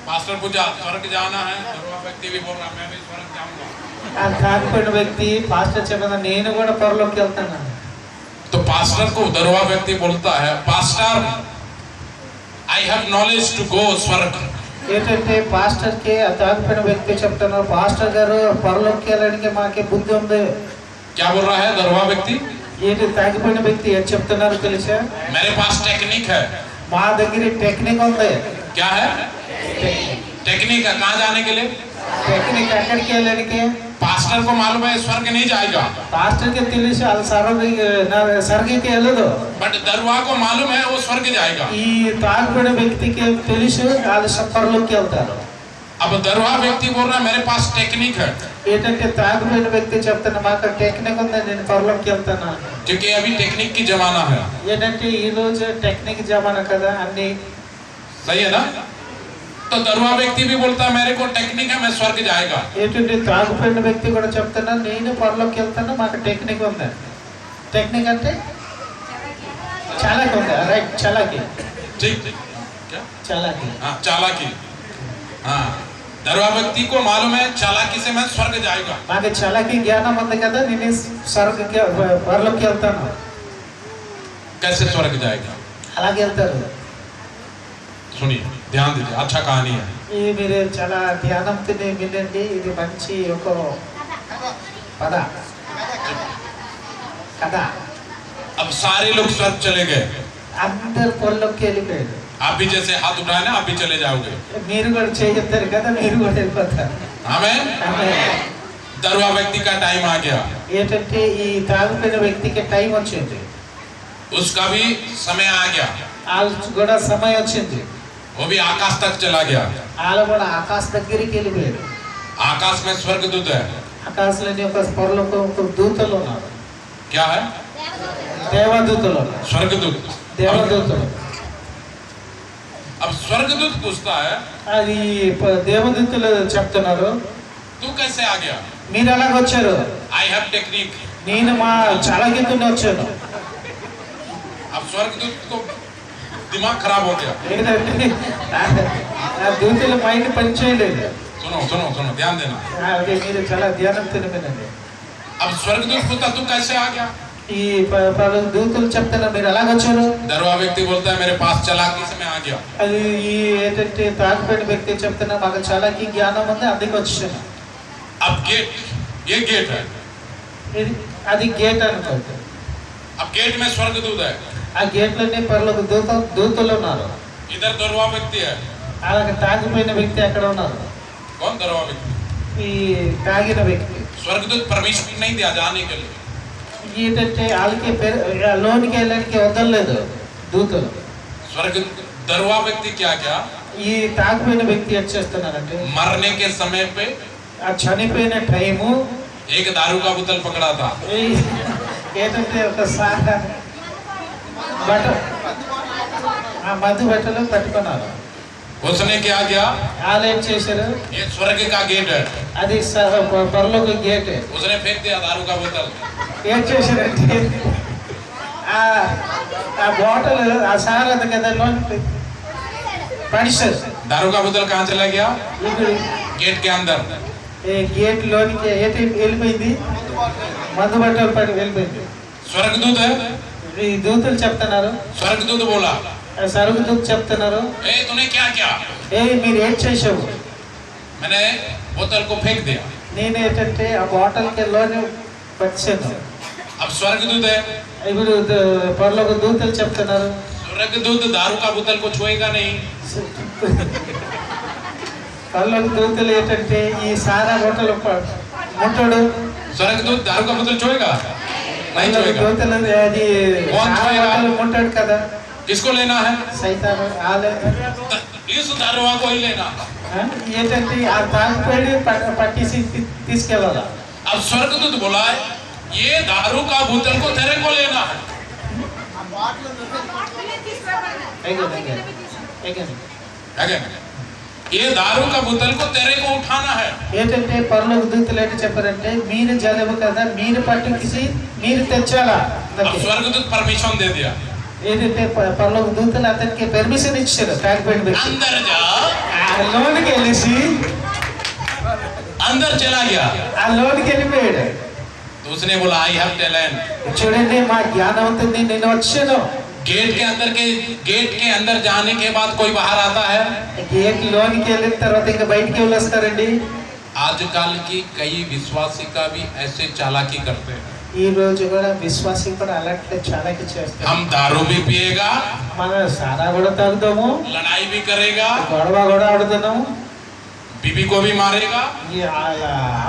Speaker 1: पास्टर पूछा स्वर्ग जाना है? दरवा व्यक्ति भी बोल रहा मैं भी स्वर्ग जाऊंगा।
Speaker 2: ఆ తాగిపోయిన వ్యక్తి పాస్టర్ చెప్పిన నేను కూడా పరలోకి వెళ్తాను.
Speaker 1: तो पास्टर को दरवा व्यक्ति बोलता है, pastor I have knowledge to go स्वर्ग।
Speaker 2: ఏంటంటే పాస్టర్ కి ఆ తాగిపోయిన వ్యక్తి చెప్తున్నారు, పాస్టర్ గారు పరలోకి వెళ్ళడానికి మాకే బుద్ధి ఉంది.
Speaker 1: क्या बोल रहा है दरवा व्यक्ति?
Speaker 2: ఏంటి తాగిపోయిన వ్యక్తి ఏం చెప్తున్నారు తెలుసా?
Speaker 1: मेरे पास टेक्निक है।
Speaker 2: మా దగ్గర టెక్నిక్ ఉంది.
Speaker 1: क्या है टेक्निक? है कहाँ जाने के लिए?
Speaker 2: టెక్నిక్ ఎక్కడికి వెళ్ళడానికి?
Speaker 1: पास्टर को मालूम है स्वर्ग नहीं जाएगा,
Speaker 2: పాస్టర్ కి తెలిసి వాళ్ళ స్వర్గకి వెళ్ళదు.
Speaker 1: बट दरवा को मालूम है वो स्वर्ग जाएगा।
Speaker 2: ఈ తాగిపోయిన వ్యక్తికి తెలుసు వాళ్ళు పరలోకి వెళ్తారు.
Speaker 1: अब दरवा व्यक्ति बोल रहा है मेरे पास टेक्निक है,
Speaker 2: ఏంటంటే తాగిపోయిన వ్యక్తి చెప్తున్నా మాకు టెక్నిక్ ఉంది, నేను పరలోకి వెళ్తాను.
Speaker 1: क्योंकि अभी टेक्निक की जमाना है।
Speaker 2: ఏంటంటే ఈ రోజు టెక్నిక్ జమానా కదా అన్ని.
Speaker 1: सही है ना? तो दरवा व्यक्ति भी बोलता है मेरे को टेक्निक है मैं स्वर्ग जाएगा।
Speaker 2: ఏంటంటే తాగిపోయిన వ్యక్తి కూడా చెప్తున్నా నేను పరలోకి వెళ్తాను, మాకు టెక్నిక్ ఉంది. టెక్నిక్ అంటే చాలాకి ఉంది, రైట్? చాలాకి
Speaker 1: ठीक क्या?
Speaker 2: చాలాకి
Speaker 1: हाँ चालाकी। हाँ दरवा व्यक्ति को मालूम है चालाकी से मैं स्वर्ग जाएगा।
Speaker 2: మాకు చాలాకి జ్ఞానం ఉంది కదా, నేను స్వర్గకి పరలోకి వెళ్తాను.
Speaker 1: कैसे स्वर्ग जाएगा?
Speaker 2: అలాగే వెళ్తారు.
Speaker 1: सुनिए ध्यान दीजिए, अच्छा कहानी है।
Speaker 2: ఈ మీరు చాలా ధ్యానంతో వినండి, ఇది మంచి ఒక పద కథ.
Speaker 1: अब सारे लोग स्वर्ग चले गए,
Speaker 2: అందరు పరలోకి వెళ్ళిపోయారు.
Speaker 1: आप भी जैसे हाथ उठाए ना आप भी चले जाओगे।
Speaker 2: మీరు కూడా చేయొద్దారు కదా, మీరు కూడా వెళ్ళిపోతారు.
Speaker 1: आमीन। दरवा व्यक्ति का टाइम आ गया,
Speaker 2: ఏంటంటే ఈ తాగిపోయిన వ్యక్తికి టైం వచ్చింది,
Speaker 1: उसका भी समय आ गया,
Speaker 2: వాళ్ళు కూడా సమయం వచ్చింది.
Speaker 1: वो भी आकाश तक चला गया।
Speaker 2: వాళ్ళు కూడా ఆకాశ దగ్గరికి వెళ్ళిపోయారు.
Speaker 1: आकाश में स्वर्गदूत है।
Speaker 2: ఆకాశంలోని ఒక పరలోక ఒక దూతలు ఉన్నారు.
Speaker 1: क्या है?
Speaker 2: దేవదూతలు ఉన్నారు.
Speaker 1: स्वर्गदूत।
Speaker 2: దేవదూతలు.
Speaker 1: अब स्वर्गदूत पूछता है
Speaker 2: అది దేవదూతలు చెప్తున్నారు,
Speaker 1: तू कैसे आ गया?
Speaker 2: మీరు ఎలాగ వచ్చారు?
Speaker 1: I have technique.
Speaker 2: నేను మా చాలాకితోనే వచ్చాను.
Speaker 1: अब स्वर्गदूत को दिमाग खराब हो गया।
Speaker 2: ఏంటంటే ఆ దూతలు మైండ్ పనిచేయలేదు.
Speaker 1: सुनो सुनो सुनो ध्यान देना।
Speaker 2: అది మీరు చాలా ధ్యానంతో వినండి.
Speaker 1: अब स्वर्गदूत पूछता तू कैसे आ गया?
Speaker 2: ఈ దూతలు చెప్తున్నారు మీరు ఎలాగ వచ్చారు?
Speaker 1: दरवा व्यक्ति बोलता है मेरे पास चालाकी से मैं आ गया।
Speaker 2: అది ఈ ఏంటంటే తాగిపోయిన వ్యక్తి చెప్తున్నా మాకు చాలాకి జ్ఞానం ఉంది, అందుకే వచ్చాను.
Speaker 1: अब गेट, ये गेट है,
Speaker 2: అది గేట్ అనుకోండి.
Speaker 1: अब गेट में स्वर्गदूत है,
Speaker 2: ఆ గేట్లోనే పరలోక దూతలు ఉన్నారు.
Speaker 1: इधर दरवा व्यक्ति है।
Speaker 2: అలాగే తాగిపోయిన వ్యక్తి ఎక్కడ ఉన్నారు?
Speaker 1: कौन दरवा व्यक्ति?
Speaker 2: ఈ తాగిన వ్యక్తి.
Speaker 1: स्वर्गदूत परमिशन नहीं दिया जाने के लिए।
Speaker 2: ఏంటంటే వాళ్ళకి లోనికి వెళ్ళడానికి వదలలేదు దూతలు.
Speaker 1: स्वर्ग दरवा व्यक्ति क्या क्या
Speaker 2: ఈ తాగిపోయిన వ్యక్తి ఏం చేస్తున్నారంటే
Speaker 1: मरने के समय पे
Speaker 2: ఆ చనిపోయిన టైము
Speaker 1: एक दारू का बोतल पकड़ा था।
Speaker 2: ఏంటంటే ఒకసారి ఆ మధు బట్టలు పట్టుకున్నారు.
Speaker 1: उसने क्या किया?
Speaker 2: వాళ్ళు ఏం చేశారు?
Speaker 1: ये स्वर्ग का गेट है,
Speaker 2: అది పరలోక గేట్.
Speaker 1: उसने फेंक दिया दारू का बोतल।
Speaker 2: ఏం చేశారంటే ఆ బాటిల్ ఆ సార్ అది కదా లోన్ పడిశారు.
Speaker 1: दारू का बोतल कहाँ चला गया?
Speaker 2: ఇప్పుడు
Speaker 1: गेट के अंदर।
Speaker 2: గేట్ లోనికి ఏంటి వెళ్ళిపోయింది? మధు బట్టలు పడి వెళ్ళిపోయింది.
Speaker 1: स्वर्गदूत है,
Speaker 2: ఈ దూతలు చెప్తున్నారు,
Speaker 1: स्वर्गदूत बोला
Speaker 2: సరుగుదూత చెప్తున్నారు,
Speaker 1: ए तूने क्या किया?
Speaker 2: ఏ మీరు ఏం చేసావు?
Speaker 1: मैंने बोतल को फेंक दिया।
Speaker 2: నేనేంటంటే ఆ బాటిల్కి లోని పట్టాను.
Speaker 1: अब स्वर्गदूत है,
Speaker 2: ఇప్పుడు పరలోక దూతలు చెప్తున్నారు,
Speaker 1: स्वर्गदूत दारू का बोतल को छुएगा नहीं।
Speaker 2: పరలోక దూతలు ఏంటంటే ఈ సారా బాటిల్ ఉంటాడు.
Speaker 1: स्वर्गदूत दारू का बोतल छुएगा नहीं?
Speaker 2: పరలోక
Speaker 1: छुएगा।
Speaker 2: దూతలు అది
Speaker 1: कौन
Speaker 2: సారా
Speaker 1: छुएगा?
Speaker 2: బాటిల్ ఉంటాడు కదా,
Speaker 1: किसको लेना है?
Speaker 2: సైతాను ఆలే
Speaker 1: इस दारुआ को ही लेना।
Speaker 2: ఏంటంటే ఆ తాగిపోయి పట్టేసి తీసుకెళ్ళాల.
Speaker 1: अब स्वर्गदूत बोला है ये दारू का बोतल को तेरे को लेना है। Again, ये दारू का बोतल को तेरे को उठाना है।
Speaker 2: ఏంటంటే పరలోక దూతలు ఏంటి చెప్పారంటే మీరు జలము కదా, మీరు పట్టుకిసి మీరు తెచ్చాలా.
Speaker 1: अब स्वर्गदूत परमिशन दे दिया,
Speaker 2: ఏంటంటే పరలోక దూతలు అతనికి పర్మిషన్ ఇచ్చారు. తాగిపోయిన వ్యక్తి
Speaker 1: अंदर जा।
Speaker 2: ఆ లోనికి వెళ్ళేసి
Speaker 1: अंदर चला गया
Speaker 2: ఆ లోనికి వెళ్ళిపోయాడు.
Speaker 1: तो उसने बोला आई हैव टैलेंट।
Speaker 2: చూడండి మా జ్ఞానవంతుని నేను వచ్చాను.
Speaker 1: गेट के अंदर जाने के बाद कोई बाहर आता है?
Speaker 2: గేట్ లోనికి వెళ్ళిన తర్వాత ఇంకా బయటికి వెళ్ళొస్తారండి.
Speaker 1: आजकल की कई विश्वासी का भी ऐसे चालाकी करते हैं।
Speaker 2: ఈ రోజు కూడా విశ్వాసం కూడా అలాంటి చాలాకి చేస్తాం.
Speaker 1: हम दारू भी पिएगा,
Speaker 2: మన సారా కూడా తాగుతాము,
Speaker 1: लड़ाई भी करेगा,
Speaker 2: గొడవ కూడా ఆడుతున్నాము,
Speaker 1: बीवी को भी मारेगा,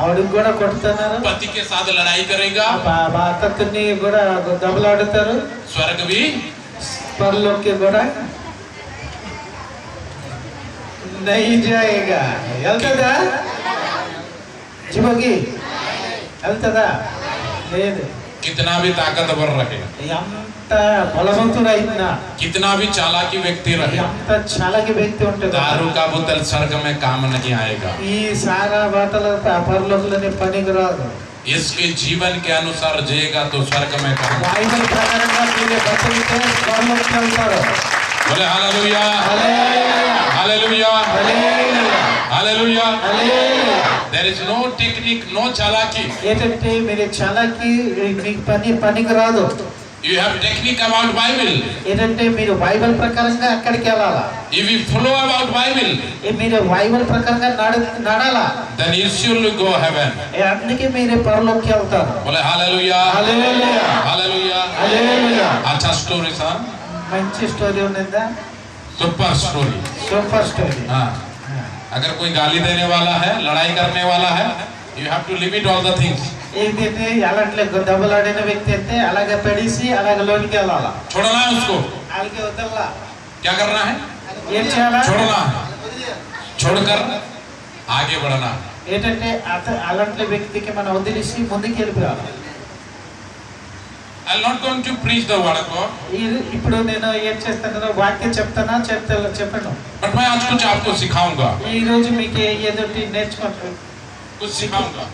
Speaker 2: ఆవిడకి కూడా కొడుతున్నారు,
Speaker 1: पति के साथ लड़ाई करेगा,
Speaker 2: భర్తని కూడా దెబ్బలు ఆడుతారు.
Speaker 1: स्वर्ग भी
Speaker 2: పరలోకి కూడా नहीं जाएगा. వెళ్తుందా జీవోగి? వెళ్తుందా? లేదు.
Speaker 1: कितना भी ताकतवर रहे,
Speaker 2: ఎంత బలవంతుడైనా,
Speaker 1: कितना भी चालाकी व्यक्ति रहे,
Speaker 2: ఎంత చాలాకి వ్యక్తి ఉంటుంది,
Speaker 1: दारू का बोतल स्वर्ग में काम नहीं आएगा।
Speaker 2: ఈ సారా బాటలు పరలోకంలోనే పనికి రాదు.
Speaker 1: इसके जीवन के अनुसार जिएगा तो स्वर्ग में काम।
Speaker 2: బైబిల్ ప్రకారంగా మీరు బతికితే పరలోకంకి వెళ్తారు.
Speaker 1: बोले hallelujah,
Speaker 2: hallelujah,
Speaker 1: hallelujah,
Speaker 2: hallelujah,
Speaker 1: hallelujah.
Speaker 2: Hallelujah.
Speaker 1: There is no technique, no चालाकी।
Speaker 2: ఏంటంటే మీరు చాలాకి మీకు పనికి రాదు.
Speaker 1: You have technique about Bible.
Speaker 2: ఏంటంటే మీరు బైబిల్ ప్రకారంగా అక్కడికి వెళ్ళాలా.
Speaker 1: If you follow about Bible,
Speaker 2: మీరు బైబిల్ ప్రకారంగా నడాలా.
Speaker 1: then you surely go heaven.
Speaker 2: అందుకే మీరు పరలోకి వెళ్తారు.
Speaker 1: बोले हालेलुया,
Speaker 2: హల్లెలూయా,
Speaker 1: हालेलुया।
Speaker 2: హల్లెలూయా.
Speaker 1: अच्छा स्टोरी था,
Speaker 2: మంచి స్టోరీ ఉన్నదా?
Speaker 1: Super story.
Speaker 2: Super story.
Speaker 1: हाँ, अगर कोई गाली देने वाला है, लड़ाई करने वाला है, you have to limit all the things.
Speaker 2: ఏంటంటే అలాంటి దెబ్బలాడిన వ్యక్తి అయితే అలాగే పడేసి అలాగే లోనికి వెళ్ళాలా.
Speaker 1: छोड़ना है उसको,
Speaker 2: అలాగే వదల్లా.
Speaker 1: क्या करना है?
Speaker 2: ఏం చేయాలా?
Speaker 1: छोड़ना है, छोड़कर आगे बढ़ना।
Speaker 2: ఏంటంటే అలాంటి వ్యక్తికి మనం వదిలేసి ముందుకు వెళ్ళిపోవాలి.
Speaker 1: I am not going to preach the word of God,
Speaker 2: ఇప్పుడు నేను ఏం చేస్తానో వాక్యం చెప్తానా చెప్పను.
Speaker 1: but मैं आज कुछ आपको सिखाऊंगा,
Speaker 2: ఈ రోజు మీకు ఏదోటి నేర్చుకుంటాను,
Speaker 1: कुछ सिखाऊंगा।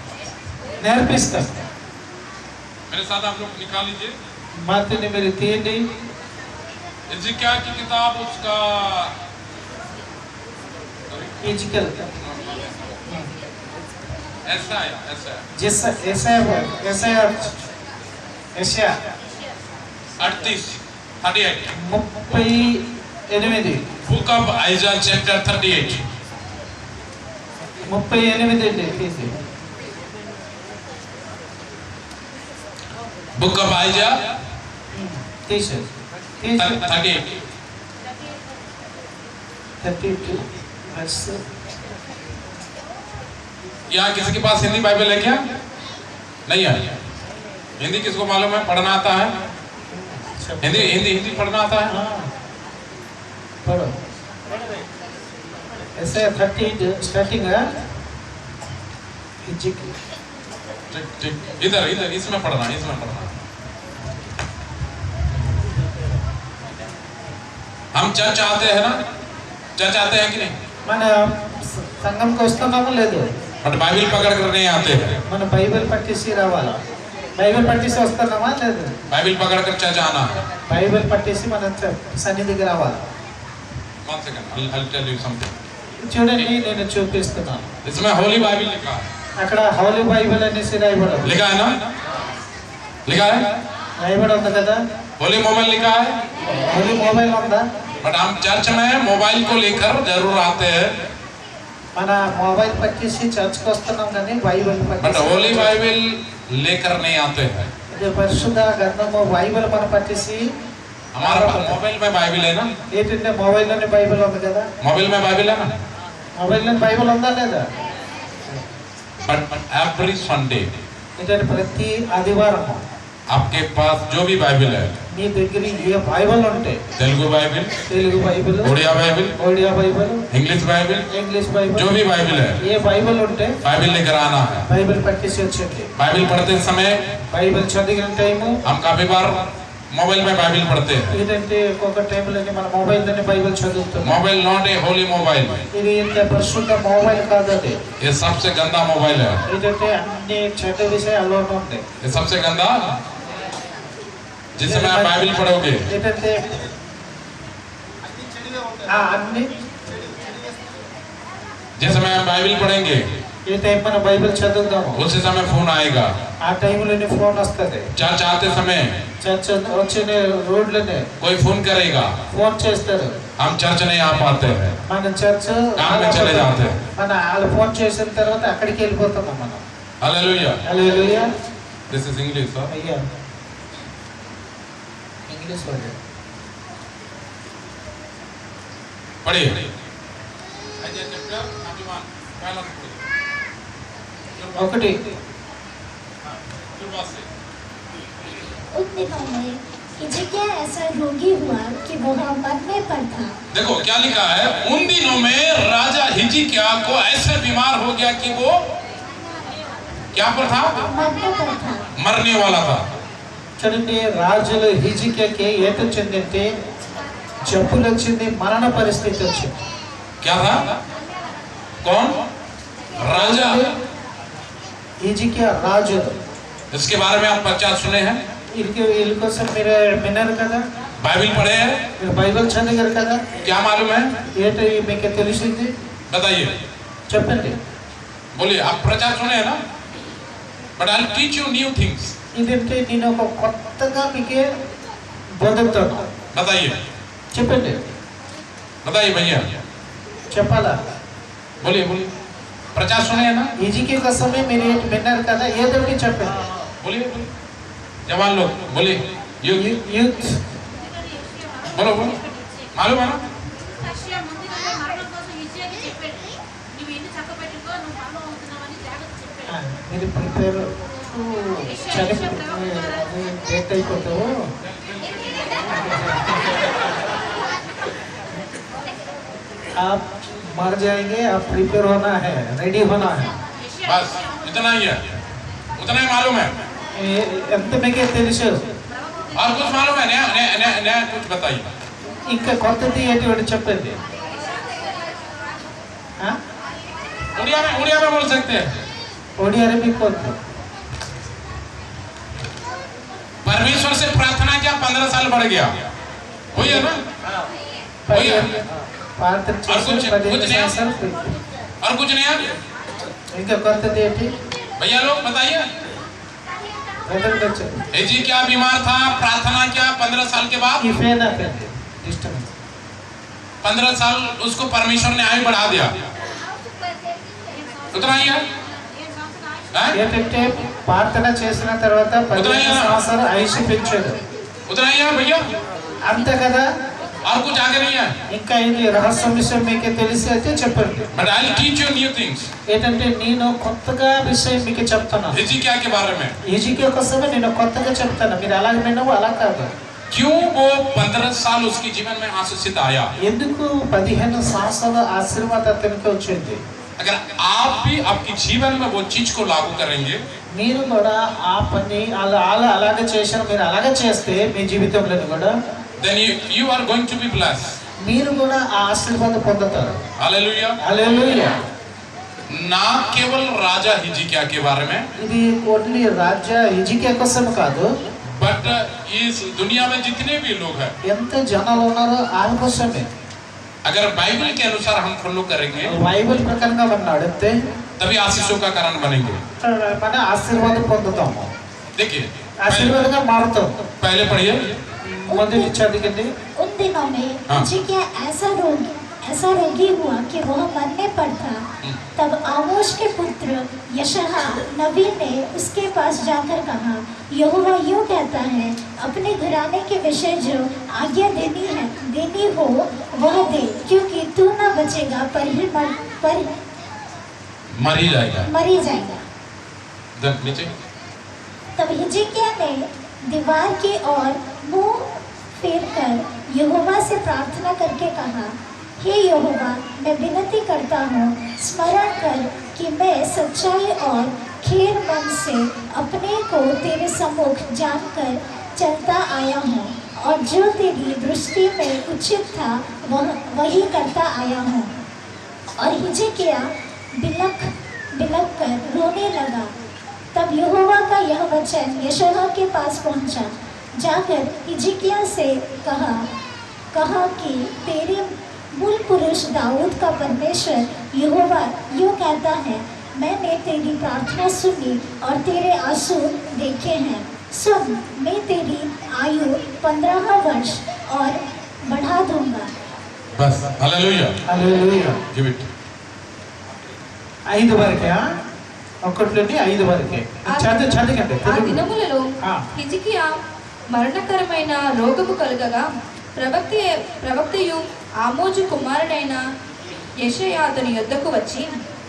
Speaker 2: నేర్పిస్తాను.
Speaker 1: मेरे साथ आप लोग निकाल लीजिए
Speaker 2: మాతని మీరు తీయండి.
Speaker 1: हिजकिय्याह की किताब, उसका
Speaker 2: ఫిజికల్
Speaker 1: ऐसा है, ऐसा है
Speaker 2: యెషయా
Speaker 1: 38,
Speaker 2: 38
Speaker 1: बुक ऑफ आइज़ाया चैप्टर 38।
Speaker 2: 38 అండి. తీసి
Speaker 1: बुक ऑफ आइज़ाया
Speaker 2: తీసి
Speaker 1: 38।
Speaker 2: 32
Speaker 1: यहाँ किसी के पास हिंदी बाइबल है क्या? नहीं है। हिंदी किसको मालूम है? पढ़ना आता है? हिंदी हिंदी हिंदी पढ़ना आता है?
Speaker 2: पढ़ो. ऐसे 30 स्टार्टिंग है.
Speaker 1: ठीक ठीक, इधर इधर इसमें पढ़ना, इसमें पढ़ना। हम चर्च आते हैं ना, चर्च आते हैं कि नहीं?
Speaker 2: మన సంఘంకి వస్తున్నామో లేదు,
Speaker 1: बट बाइबल पकड़ कर नहीं आते हैं।
Speaker 2: మన బైబిల్ పట్టేసి రావాలా. బైబిల్ పట్టేసి వస్తున్నామా లేదు?
Speaker 1: बाइबल पकड़ कर चर्च आना है।
Speaker 2: బైబిల్ పట్టేసి మన సన్నిధికి రావాలి.
Speaker 1: One second, I'll tell you something.
Speaker 2: చూడండి నేను చూపిస్తున్నాను.
Speaker 1: इसमें होली बाइबल लिखा है।
Speaker 2: అక్కడ హోలీ బైబిల్ అనేసి రాయబడింది.
Speaker 1: लिखा है ना? लिखा है?
Speaker 2: రాయబడి ఉంది కదా,
Speaker 1: होली मोबाइल लिखा है,
Speaker 2: ఓన్లీ మొబైల్ ఉందా?
Speaker 1: बट हम चर्च में मोबाइल को लेकर जरूर आते हैं,
Speaker 2: మన మొబైల్ పట్టేసి చర్చ్కి వస్తున్నాం కానీ బైబిల్
Speaker 1: बट
Speaker 2: పట్టేసి
Speaker 1: होली बाइबल लेकर नहीं आते हैं।
Speaker 2: ఇది పరిశుద్ధ గ్రంథము బైబిల్ మనం పట్టేసి
Speaker 1: हमारा मोबाइल में बाइबल है ना,
Speaker 2: ఏంటంటే మొబైల్లోనే బైబిల్ ఉంది కదా,
Speaker 1: मोबाइल में बाइबल है ना,
Speaker 2: మొబైల్లో బైబిల్ ఉందా లేదా?
Speaker 1: बट एवरी संडे
Speaker 2: ఏంటంటే ప్రతి ఆదివారం
Speaker 1: आपके पास जो भी बाइबल है,
Speaker 2: మీ దగ్గర ఏ బైబిల్ ఉంటే,
Speaker 1: Telugu Bible,
Speaker 2: Telugu Bible,
Speaker 1: Odia Bible,
Speaker 2: Odia Bible,
Speaker 1: English Bible,
Speaker 2: English
Speaker 1: जो
Speaker 2: బైబిల్,
Speaker 1: भी बाइबल है,
Speaker 2: ఏ బైబిల్ ఉంటే
Speaker 1: बाइबल लेकर आना है।
Speaker 2: బైబిల్ పట్టేసి వచ్చేది.
Speaker 1: बाइबल पढ़ते समय
Speaker 2: బైబిల్ చదివిన టైము
Speaker 1: हम काफी बार मोबाइल में बाइबल पढ़ते हैं।
Speaker 2: ఏంటంటే ఒక్కొక్క టైంలోనే మన మొబైల్లోనే బైబిల్ చదువుతున్నాం.
Speaker 1: Mobile not a Holi mobile,
Speaker 2: ఇది ఇంత పరిశుద్ధ మొబైల్ కాదు, అది
Speaker 1: ये सबसे गंदा मोबाइल है,
Speaker 2: ఏంటంటే అన్ని చెడ్డ విషయాల్లోనూ ఉంది.
Speaker 1: ये सबसे गंदा, जिसमें आप बाइबल पढ़ोगे
Speaker 2: ఏంటంటే అన్ని
Speaker 1: जिसमें हम बाइबल पढ़ेंगे
Speaker 2: ఏ టైం మన బైబిల్ చదువుతాము
Speaker 1: उसी समय फोन आएगा,
Speaker 2: ఆ టైంలోనే ఫోన్ వస్తుంది.
Speaker 1: चर्च आते समय
Speaker 2: చర్చ వచ్చిన రోడ్లోనే
Speaker 1: कोई फोन करेगा,
Speaker 2: ఫోన్ చేస్తారు.
Speaker 1: हम चर्च नहीं आ पाते हैं,
Speaker 2: మన చర్చ
Speaker 1: काम में चले जाते हैं।
Speaker 2: మన వాళ్ళు ఫోన్ చేసిన తర్వాత అక్కడికి వెళ్ళిపోతున్నాం మనం.
Speaker 1: Hallelujah.
Speaker 2: Hallelujah.
Speaker 1: This is English.
Speaker 2: అయ్యా ఇంగ్లీష్ వర్డ్
Speaker 1: पढ़िए।
Speaker 2: ఒకటి.
Speaker 3: उन दिनों में हिजकिय्याह ऐसा रोगी हुआ कि वह मरने पर था।
Speaker 1: देखो क्या लिखा है, उन दिनों में राजा हिजकिय्याह को ऐसे बीमार हो गया कि वो क्या पर था,
Speaker 3: मरने पर था।
Speaker 1: मरने वाला था।
Speaker 2: చూడండి, రాజులు హిజ్కియాకి ఏటొచ్చిందంటే జబ్బులు వచ్చింది, మరణ పరిస్థితి వచ్చింది.
Speaker 1: क्या था, कौन राजा,
Speaker 2: హిజ్కియా రాజు.
Speaker 1: इसके बारे में आप 50 सुने हैं,
Speaker 2: వీళ్ళ కోసం మీరు విన్నారు కదా,
Speaker 1: बाइबल पढ़े हैं,
Speaker 2: మీరు బైబిల్ చదివారు కదా,
Speaker 1: क्या मालूम है,
Speaker 2: ఏంటి మీకు తెలిసింది
Speaker 1: बताइए,
Speaker 2: చెప్పండి.
Speaker 1: बोलिए। आप 50 सुने हैं ना, but I will teach you new things.
Speaker 2: ఇదంటే నేను ఒక కొత్తగా మీకే బోధిస్తాను.
Speaker 1: बताइए,
Speaker 2: చెప్పండి,
Speaker 1: बताइए भैया,
Speaker 2: చెప్పాలా?
Speaker 1: बोलिए बोलिए। 50 सुने हैं ना,
Speaker 2: హిజ్కియా కోసమే మీరు ఏంటి విన్నారు కదా, ఏదో ఒకటి చెప్పండి.
Speaker 1: बोलिए बोलिए, जवान लोग बोलिए, यूथ
Speaker 2: యూత్
Speaker 1: बोलो बोलो, मालूम है ना,
Speaker 4: రష్యా మందిరంలో మరణం కోసం హిజ్కియాకి చెప్పాడు, నువ్వు ఎన్ని చక్కబెట్టుకో, నువ్వు మరణం అవుతున్నావని జాగ్రత్త చెప్పాడు.
Speaker 2: మీరు ప్రిపేర్ డేట్ అయిపోతావు. आप मर जाएंगे, आप प्रिपेयर होना है, रेडी होना है.
Speaker 1: बस इतना ही है, उतना ही मालूम है।
Speaker 2: ఎంత మీకే తెలుసు,
Speaker 1: और कुछ मालूम है, नया नया नया नया कुछ बताइए।
Speaker 2: ఇంకా కొత్తది ఏంటి ఒకటి చెప్పండి.
Speaker 1: उड़िया में बोल सकते हैं।
Speaker 2: ఓడి అరబిక్ కొత్త.
Speaker 1: परमेश्वर से प्रार्थना किया, 15 साल बढ़ गया, वही है ना, वही है।
Speaker 2: ప్రార్థన
Speaker 1: और कुछ
Speaker 2: చేసి
Speaker 1: कुछ
Speaker 2: 15
Speaker 1: नया,
Speaker 2: సంవత్సరాలు.
Speaker 1: और कुछ नया
Speaker 2: ఇంకా కొత్తది ఏంటి
Speaker 1: भैया लोग बताइए।
Speaker 2: ఎదురుగా వచ్చారు.
Speaker 1: जी क्या बीमार था, प्रार्थना किया, 15 साल के बाद,
Speaker 2: ఈ ఫేన్ ఆపండి, డిస్టర్బెన్స్.
Speaker 1: 15 साल उसको परमेश्वर ने आयु बढ़ा दिया, उतना ही है, हैं?
Speaker 2: ఏంటంటే ప్రార్థన చేసిన తర్వాత 15 సంవత్సరాలు ఆయుష్ పెంచాడు.
Speaker 1: उतना ही है भैया,
Speaker 2: అంతే కదా.
Speaker 1: और कुछ आगे नहीं है।
Speaker 2: ఇంకా ఇది రహస్యం విషయం మీకే తెలిసి అయితే చెప్పండి.
Speaker 1: But I will teach you new things.
Speaker 2: ఏంటంటే నేను కొత్తగా విషయం మీకు చెప్తాను.
Speaker 1: हिजकिय्याह के बारे में,
Speaker 2: హిజ్కియా కోసమే నేను కొత్తగా చెప్తాను, మీరు అలాగే వినవు అలా కాదు.
Speaker 1: क्यों वो 15 साल उसके जीवन में आशीषित आया।
Speaker 2: ఎందుకు 15 సంవత్సరాల ఆశీర్వాద అతనికి వచ్చింది.
Speaker 1: अगर आप भी आपके जीवन में वो चीज को लागू करेंगे,
Speaker 2: మీరు కూడా ఆ పని అలాగే చేశారు, మీరు అలాగే చేస్తే మీ జీవితంలో కూడా
Speaker 1: then you are going to be blessed.
Speaker 2: మీరు కూడా ఆ ఆశీర్వాదం పొందుతారు.
Speaker 1: हालेलुया।
Speaker 2: హల్లెలూయా.
Speaker 1: ना केवल राजा हिजकिय्याह के बारे में,
Speaker 2: ఇది ఓన్లీ రాజ్య హిజ్కియా కోసం కాదు,
Speaker 1: बट इस दुनिया में जितने भी लोग हैं,
Speaker 2: ఎంత జనాలు ఉన్నారో ఆయన కోసమే.
Speaker 1: अगर बाइबल के अनुसार हम फॉलो करेंगे,
Speaker 2: బైబిల్ ప్రకారంగా మనం నడిస్తే
Speaker 1: तभी आशीषों का कारण बनेंगे।
Speaker 2: మన ఆశీర్వాదం పొందుతాము.
Speaker 1: देखिए
Speaker 2: ఆశీర్వాదంగా మారుతాం.
Speaker 1: पहले पढ़िए
Speaker 2: మొదటి చదివింది
Speaker 3: उन दिनों में
Speaker 1: हाँ।
Speaker 3: हिजकिय्याह ऐसा रोगी हुआ कि वह मरने पर था। तब आमोस के पुत्र यशायाह नबी ने उसके पास जाकर कहा, यहोवा यूं कहता है, अपने घराने के विषय जो आज्ञा देनी हो वह दे, क्योंकि तू न बचेगा पर
Speaker 1: मर ही जाएगा।
Speaker 3: मरी जाएगा।
Speaker 1: नीचे
Speaker 3: तब हिजकिय्याह ने दीवार की ओर मुंह फेर कर यहोवा से प्रार्थना करके कहा, हे यहोवा, मैं विनती करता हूँ, स्मरण कर कि मैं सच्चाई और खेर मन से अपने को तेरे सम्मुख जानकर चलता आया हूँ, और जो तेरी दृष्टि में उचित था वही करता आया हूँ। और हिजकिय्याह बिलख कर रोने लगा। तब यहोवा का यह वचन यशायाह के पास पहुंचा, जाकर हिजकिय्याह से कहा कि तेरे मूल पुरुष दाऊद का परमेश्वर यहोवा यूं कहता है, मैंने तेरी प्रार्थना सुनी और तेरे आंसू देखे हैं। सुन, मैं तेरी आयु 15 वर्ष और बढ़ा दूंगा।
Speaker 1: बस हालेलुया
Speaker 2: హల్లెలూయా.
Speaker 1: गिव इट
Speaker 2: 5 వరకే, 1 నుండి 5 వరకే చదివండి.
Speaker 5: ఆ దినములలో
Speaker 2: ఆ.
Speaker 5: హిజ్కియా మరణకరమైన రోగము కలుగగా ప్రవక్తయు ఆమోజు కుమారుడైన యెషయా అతని యొద్దకు వచ్చి,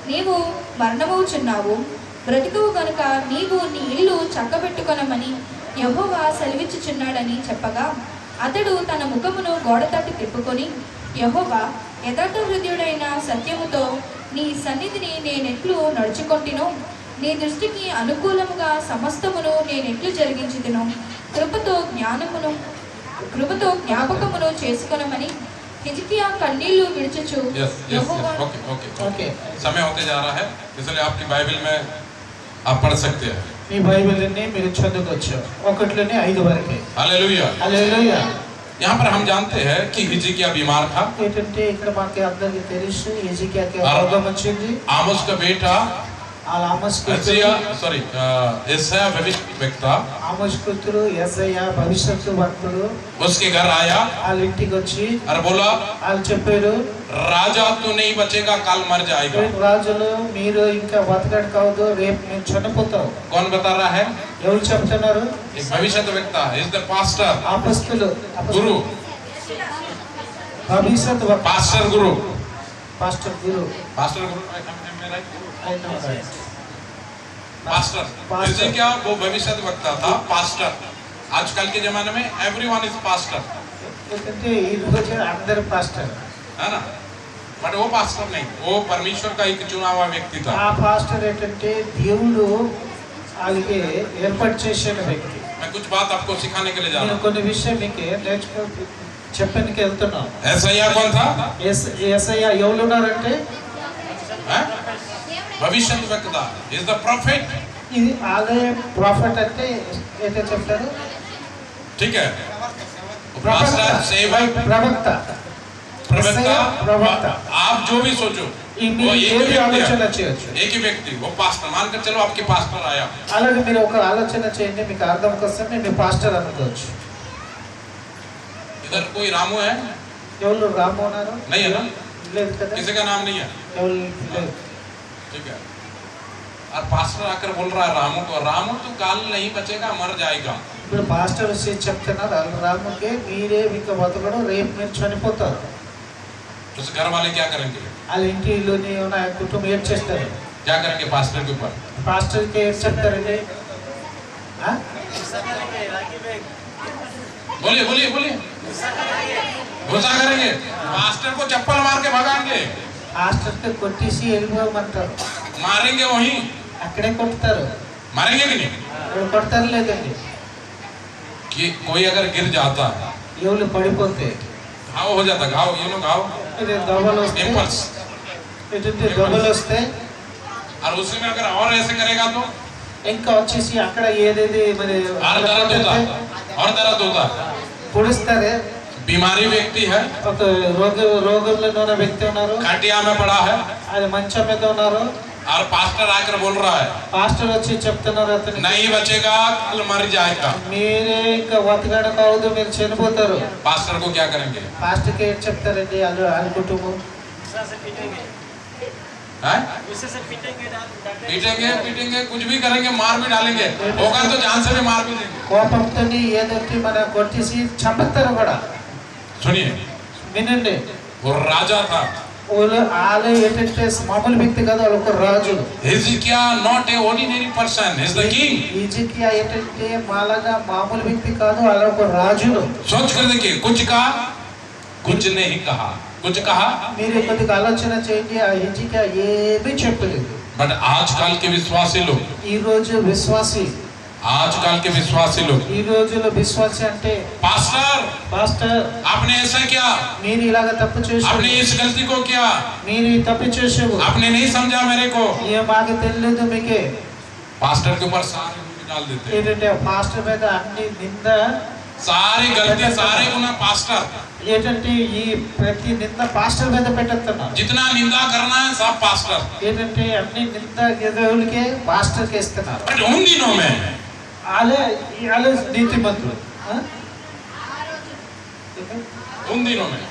Speaker 5: నీవు మరణమవుచున్నావు, బ్రతికవు గనుక నీవు నీ ఇల్లు చక్కబెట్టుకొనమని యెహోవా సెలవిచ్చుచున్నాడని చెప్పగా, అతడు తన ముఖమును గోడ తట్టు తిప్పుకొని, యెహోవా, యథార్థ హృదయుడైన సత్యముతో నీ సన్నిధిని నేనెట్లు నడుచుకొంటినో, నీ దృష్టికి అనుకూలముగా సమస్తమును నేనెట్లు జరిగించుదునో, కృపతో జ్ఞాపకమును చేసుకొనమని हिजकिय्याह कन्नीलू विड़चुचु यहोवा
Speaker 1: ओके समय होते जा रहा है, इसलिए आपकी बाइबल में आप पढ़ सकते हैं।
Speaker 2: మీ బైబిల్ని మీరు చదువుకోవచ్చు 1 నుండి 5 వరకే.
Speaker 1: Hallelujah
Speaker 2: hallelujah.
Speaker 1: यहाँ पर हम जानते हैं कि हिजकिय्याह बीमार था।
Speaker 2: ఏంటంటే ఇక్కడ మాకు అందరికీ తెలుసు హిజ్కియాకి రోగం వచ్చింది.
Speaker 1: आमोस का बेटा
Speaker 2: ఆమోస్
Speaker 1: यशायाह भविष्यवक्ता
Speaker 2: ఆమోస్ కూతురు యెషయా భవిష్యత్తు వక్తుడు
Speaker 1: उसके घर आया
Speaker 2: వాళ్ళ ఇంటికి వచ్చి
Speaker 1: और बोला,
Speaker 2: వాళ్ళు చెప్పారు,
Speaker 1: राजा तो नहीं बचेगा, कल मर जाएगा।
Speaker 2: రాజులు మీరు ఇంకా బతకడు కాదు, రేపు మేము చనిపోతాం.
Speaker 1: कौन बता रहा है?
Speaker 2: ఎవరు చెప్తున్నారు?
Speaker 1: एक भविष्यवक्ता इज द पास्टर,
Speaker 2: అపొస్తలులు,
Speaker 1: गुरु,
Speaker 2: భవిష్యత్తు వక్త,
Speaker 1: पास्टर गुरु,
Speaker 2: పాస్టర్ గురు,
Speaker 1: पास्टर गुरु
Speaker 2: पास्टर।
Speaker 1: पास्टर हिजकिय्याह वो भविष्यवक्ता था, पास्टर। आजकल के जमाने में एवरीवन इज पास्टर,
Speaker 2: ఏంటంటే ఈ రోజు అందరు పాస్టర్,
Speaker 1: है ना? बट वो पास्टर नहीं, वो परमेश्वर का एक चुना हुआ व्यक्ति था।
Speaker 2: ఆ పాస్టర్ ఏంటంటే దేవుడు వాళ్ళకి ఏర్పాటు చేసిన వ్యక్తి.
Speaker 1: मैं कुछ बात आपको सिखाने के लिए जा रहा
Speaker 2: నేను
Speaker 1: हूँ।
Speaker 2: కొన్ని విషయం మీకు చెప్పడానికి వెళ్తున్నాను.
Speaker 1: यशायाह कौन था?
Speaker 2: యెషయా ఎవరున్నారంటే
Speaker 1: भविष्यवक्ता इज द प्रॉफिट,
Speaker 2: ఇది ఆలయ ప్రాఫిట్ అంటే ఏంటో చెప్తారు,
Speaker 1: ठीक है? पास्टर, सेवक,
Speaker 2: ప్రవక్త.
Speaker 1: प्रवक्ता, आप जो भी सोचो
Speaker 2: ఈ
Speaker 1: वो
Speaker 2: మీరు
Speaker 1: एक ही
Speaker 2: ఏది
Speaker 1: व्यक्ति
Speaker 2: ఆలోచన
Speaker 1: है,
Speaker 2: చేయొచ్చు.
Speaker 1: एक ही व्यक्ति, वो पास्टर। मानकर चलो आपके पास्टर आया,
Speaker 2: అలాగే మీరు ఒక ఆలోచన చేయండి, మీకు అర్థం కోసమే మీ పాస్టర్ అనుకోవచ్చు.
Speaker 1: इधर कोई रामू है?
Speaker 2: ఎవరు రాము ఉన్నారు?
Speaker 1: नहीं है ना?
Speaker 2: లేదు కదా,
Speaker 1: किसी का नाम नहीं है,
Speaker 2: ఎవరు లేదు.
Speaker 1: ठीक है? और पास्टर आकर बोल रहा है रामू को, रामू तो काल नहीं बचेगा, मर जाएगा।
Speaker 2: ఇప్పుడు పాస్టర్ వచ్చి చెప్తున్నారు, రాముకి మీరే ఇంకా బతకడం, రేపు మీరు చనిపోతారు.
Speaker 1: उस घर वाले क्या करेंगे?
Speaker 2: వాళ్ళ ఇంటిలోని ఉన్న కుటుంబం ఏం చేస్తారు?
Speaker 1: क्या करेंगे पास्टर के ऊपर?
Speaker 2: పాస్టర్కి ఏం చెప్తారండి?
Speaker 1: बोलिए बोलिए बोलिए, गुस्सा करेंगे, पास्टर को चप्पल मार के भगाएंगे,
Speaker 2: పాస్టర్కి కొట్టేసి వెళ్ళిపోమంటారు.
Speaker 1: मारेंगे वहीं,
Speaker 2: అక్కడే కొడతారు.
Speaker 1: मारेंगे कि नहीं?
Speaker 2: ఎవరు కొడతారు? లేదండి.
Speaker 1: कि कोई अगर गिर जाता,
Speaker 2: ఎవరు పడిపోతే,
Speaker 1: घाव हो जाता, घाव, ये लो घाव,
Speaker 2: ఇది దెబ్బలు వస్తే,
Speaker 1: पिंपल्स,
Speaker 2: ఇటువంటి దెబ్బలు వస్తే
Speaker 1: और उसी में अगर और ऐसे करेगा तो
Speaker 2: ఇంకా వచ్చేసి అక్కడ ఏదేది మరి
Speaker 1: और दर्द होता, और दर्द होता।
Speaker 2: పొడుస్తారు.
Speaker 1: बीमारी व्यक्ति है,
Speaker 2: ఒక రోగంలో ఉన్న వ్యక్తి ఉన్నారు,
Speaker 1: खटिया में पड़ा है,
Speaker 2: అది మంచం మీద ఉన్నారు,
Speaker 1: और पास्टर आकर बोल रहा है
Speaker 2: పాస్టర్ వచ్చి చెప్తున్నారు అతనికి,
Speaker 1: नहीं बचेगा, कल मर जाएगा।
Speaker 2: మీరే ఇంకా బతకడం కావద్దు, మీరు చనిపోతారు.
Speaker 1: पास्टर को क्या करेंगे?
Speaker 2: పాస్టర్కి ఏం చెప్తారండి వాళ్ళ కుటుంబం?
Speaker 1: हैं? पीटेंगे पीटेंगे, कुछ भी करेंगे, मार भी डालेंगे, होगा तो जान से भी मार भी देंगे।
Speaker 2: కోపంతో ఏదొచ్చి మన కొట్టేసి చంపుతారు కూడా.
Speaker 1: सुनिए,
Speaker 2: వినండి,
Speaker 1: वो राजा था।
Speaker 2: వాళ్ళు ఏంటంటే మామూలు వ్యక్తి కాదు, వాళ్ళు ఒక రాజు.
Speaker 1: हिजकिय्याह not a ordinary person, he is the king।
Speaker 2: హిజ్కియా ఏంటంటే మాలాగా మామూలు వ్యక్తి కాదు, వాళ్ళు ఒక రాజు.
Speaker 1: सोच कर देखिए, कुछ कहा, कुछ नहीं कहा, कुछ कहा।
Speaker 2: మీరు కొద్దిగా ఆలోచన చేయండి, ఆ హిజ్కియా ఏమీ చెప్పలేదు.
Speaker 1: बट आजकल के विश्वासी लोग,
Speaker 2: ఈ రోజు విశ్వాసి,
Speaker 1: आजकल के विश्वासी लोग,
Speaker 2: ఈ రోజులో విశ్వాసి అంటే
Speaker 1: पास्टर
Speaker 2: పాస్టర్
Speaker 1: आपने ऐसा क्या,
Speaker 2: మీరు ఇలాగ తప్పు చేశారు,
Speaker 1: आपने इस गलती को किया,
Speaker 2: మీరు ఈ తప్పు చేశారు,
Speaker 1: आपने नहीं समझा मेरे को।
Speaker 2: ఏ మాకు తెలియదు మీకే.
Speaker 1: पास्टर के ऊपर सारे गुण डाल देते हैं,
Speaker 2: ఏంటంటే పాస్టర్ మీద అన్ని నింద,
Speaker 1: सारी गलती, सारे गुना पास्टर।
Speaker 2: ఏంటంటే ఈ ప్రతి నింద పాస్టర్ మీద పెట్టేస్తున్నారు.
Speaker 1: जितना निंदा करना है सब पास्टर।
Speaker 2: ఏంటంటే అన్ని నింద ఎదురులకే పాస్టర్కి ఇస్తున్నారు.
Speaker 1: बट उन दिनों में
Speaker 2: వాళ్ళే నీతిమంతులు.
Speaker 1: उन दिनों में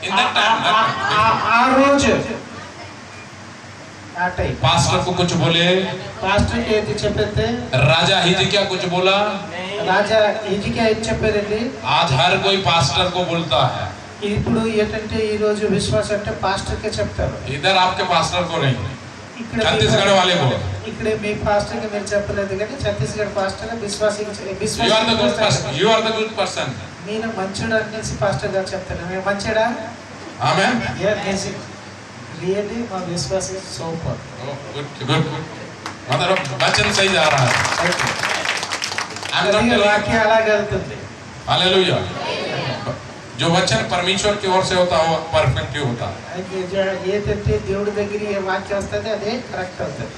Speaker 1: इन दैट टाइम
Speaker 2: ఆ రోజు ఆ టైం
Speaker 1: पास्टर को कुछ बोले,
Speaker 2: పాస్టర్కి ఏది చెప్పేస్తే
Speaker 1: राजा हिजकिय्याह कुछ बोला।
Speaker 2: రాజా హిజ్కియా ఏం చెప్పారండి?
Speaker 1: आज हर कोई पास्टर को बोलता है,
Speaker 2: ఇప్పుడు ఏంటంటే ఈ రోజు విశ్వాసం అంటే పాస్టర్కే చెప్తారు.
Speaker 1: इधर आपके पास्टर को नहीं,
Speaker 2: ఇక్కడ
Speaker 1: छत्तीसगढ़ वाले को।
Speaker 2: ఇక్కడే మీ పాస్టర్కి మీరు చెప్పలేదు, కానీ ఛత్తీస్గఢ్ పాస్టర్ విశ్వాసి
Speaker 1: You are the good person, you are the good person।
Speaker 2: నేను మంచోడు అనేసి పాస్టర్ గారు చెప్తాను. మేము మంచోడా?
Speaker 1: आमेन।
Speaker 2: రియల్లీ మా విశ్వాసి సూపర్.
Speaker 1: गुड गुड, मतलब वचन सही जा रहा है। I'm not telling-
Speaker 2: వాక్యం అలాగే వెళ్తుంది.
Speaker 1: हालेलुया। जो वचन परमेश्वर की ओर से होता है वो परफेक्ट ही होता है।
Speaker 2: అయితే ఏదైతే దేవుడి దగ్గర ఏ వాక్యం వస్తుంది అదే కరెక్ట్ అవుతుంది.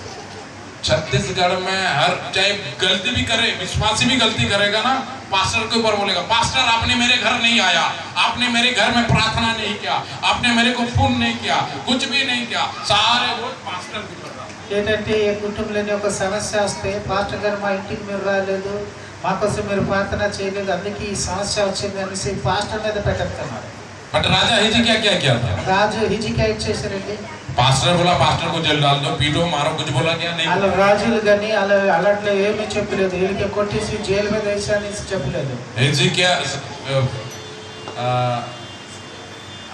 Speaker 1: छत्तीसगढ़ में हर चाहे गलती भी करे, विश्वासी भी गलती करेगा ना, पास्टर के ऊपर बोलेगा, पास्टर आपने मेरे घर नहीं आया, आपने मेरे घर में प्रार्थना नहीं किया, आपने मेरे को फोन नहीं किया, कुछ भी नहीं किया, सारे वो पास्टर के ऊपर।
Speaker 2: ఏంటంటే ఏ కుటుంబంలోని ఒక సమస్య వస్తే పాస్టర్ గారు మా ఇంటికి మీరు రాలేదు, మా కోసం మీరు ప్రార్థన చేయలేదు, అందుకే ఈ సమస్య వచ్చింది అనేసి పాస్టర్ మీద పెట్టేస్తున్నారు.
Speaker 1: बट राजा हिजकिय्याह क्या किया था?
Speaker 2: రాజు హిజ్కియా ఏం చేశారండి?
Speaker 1: पास्टर बोला पास्टर को जेल डाल दो, पीटो मारो, कुछ बोला क्या? नहीं।
Speaker 2: వాళ్ళ రాజులు కానీ వాళ్ళ అలాంటిలో ఏమీ చెప్పలేదు, వీళ్ళకి కొట్టేసి జైలు మీద వేసి అనేసి చెప్పలేదు.
Speaker 1: हिजकिय्याह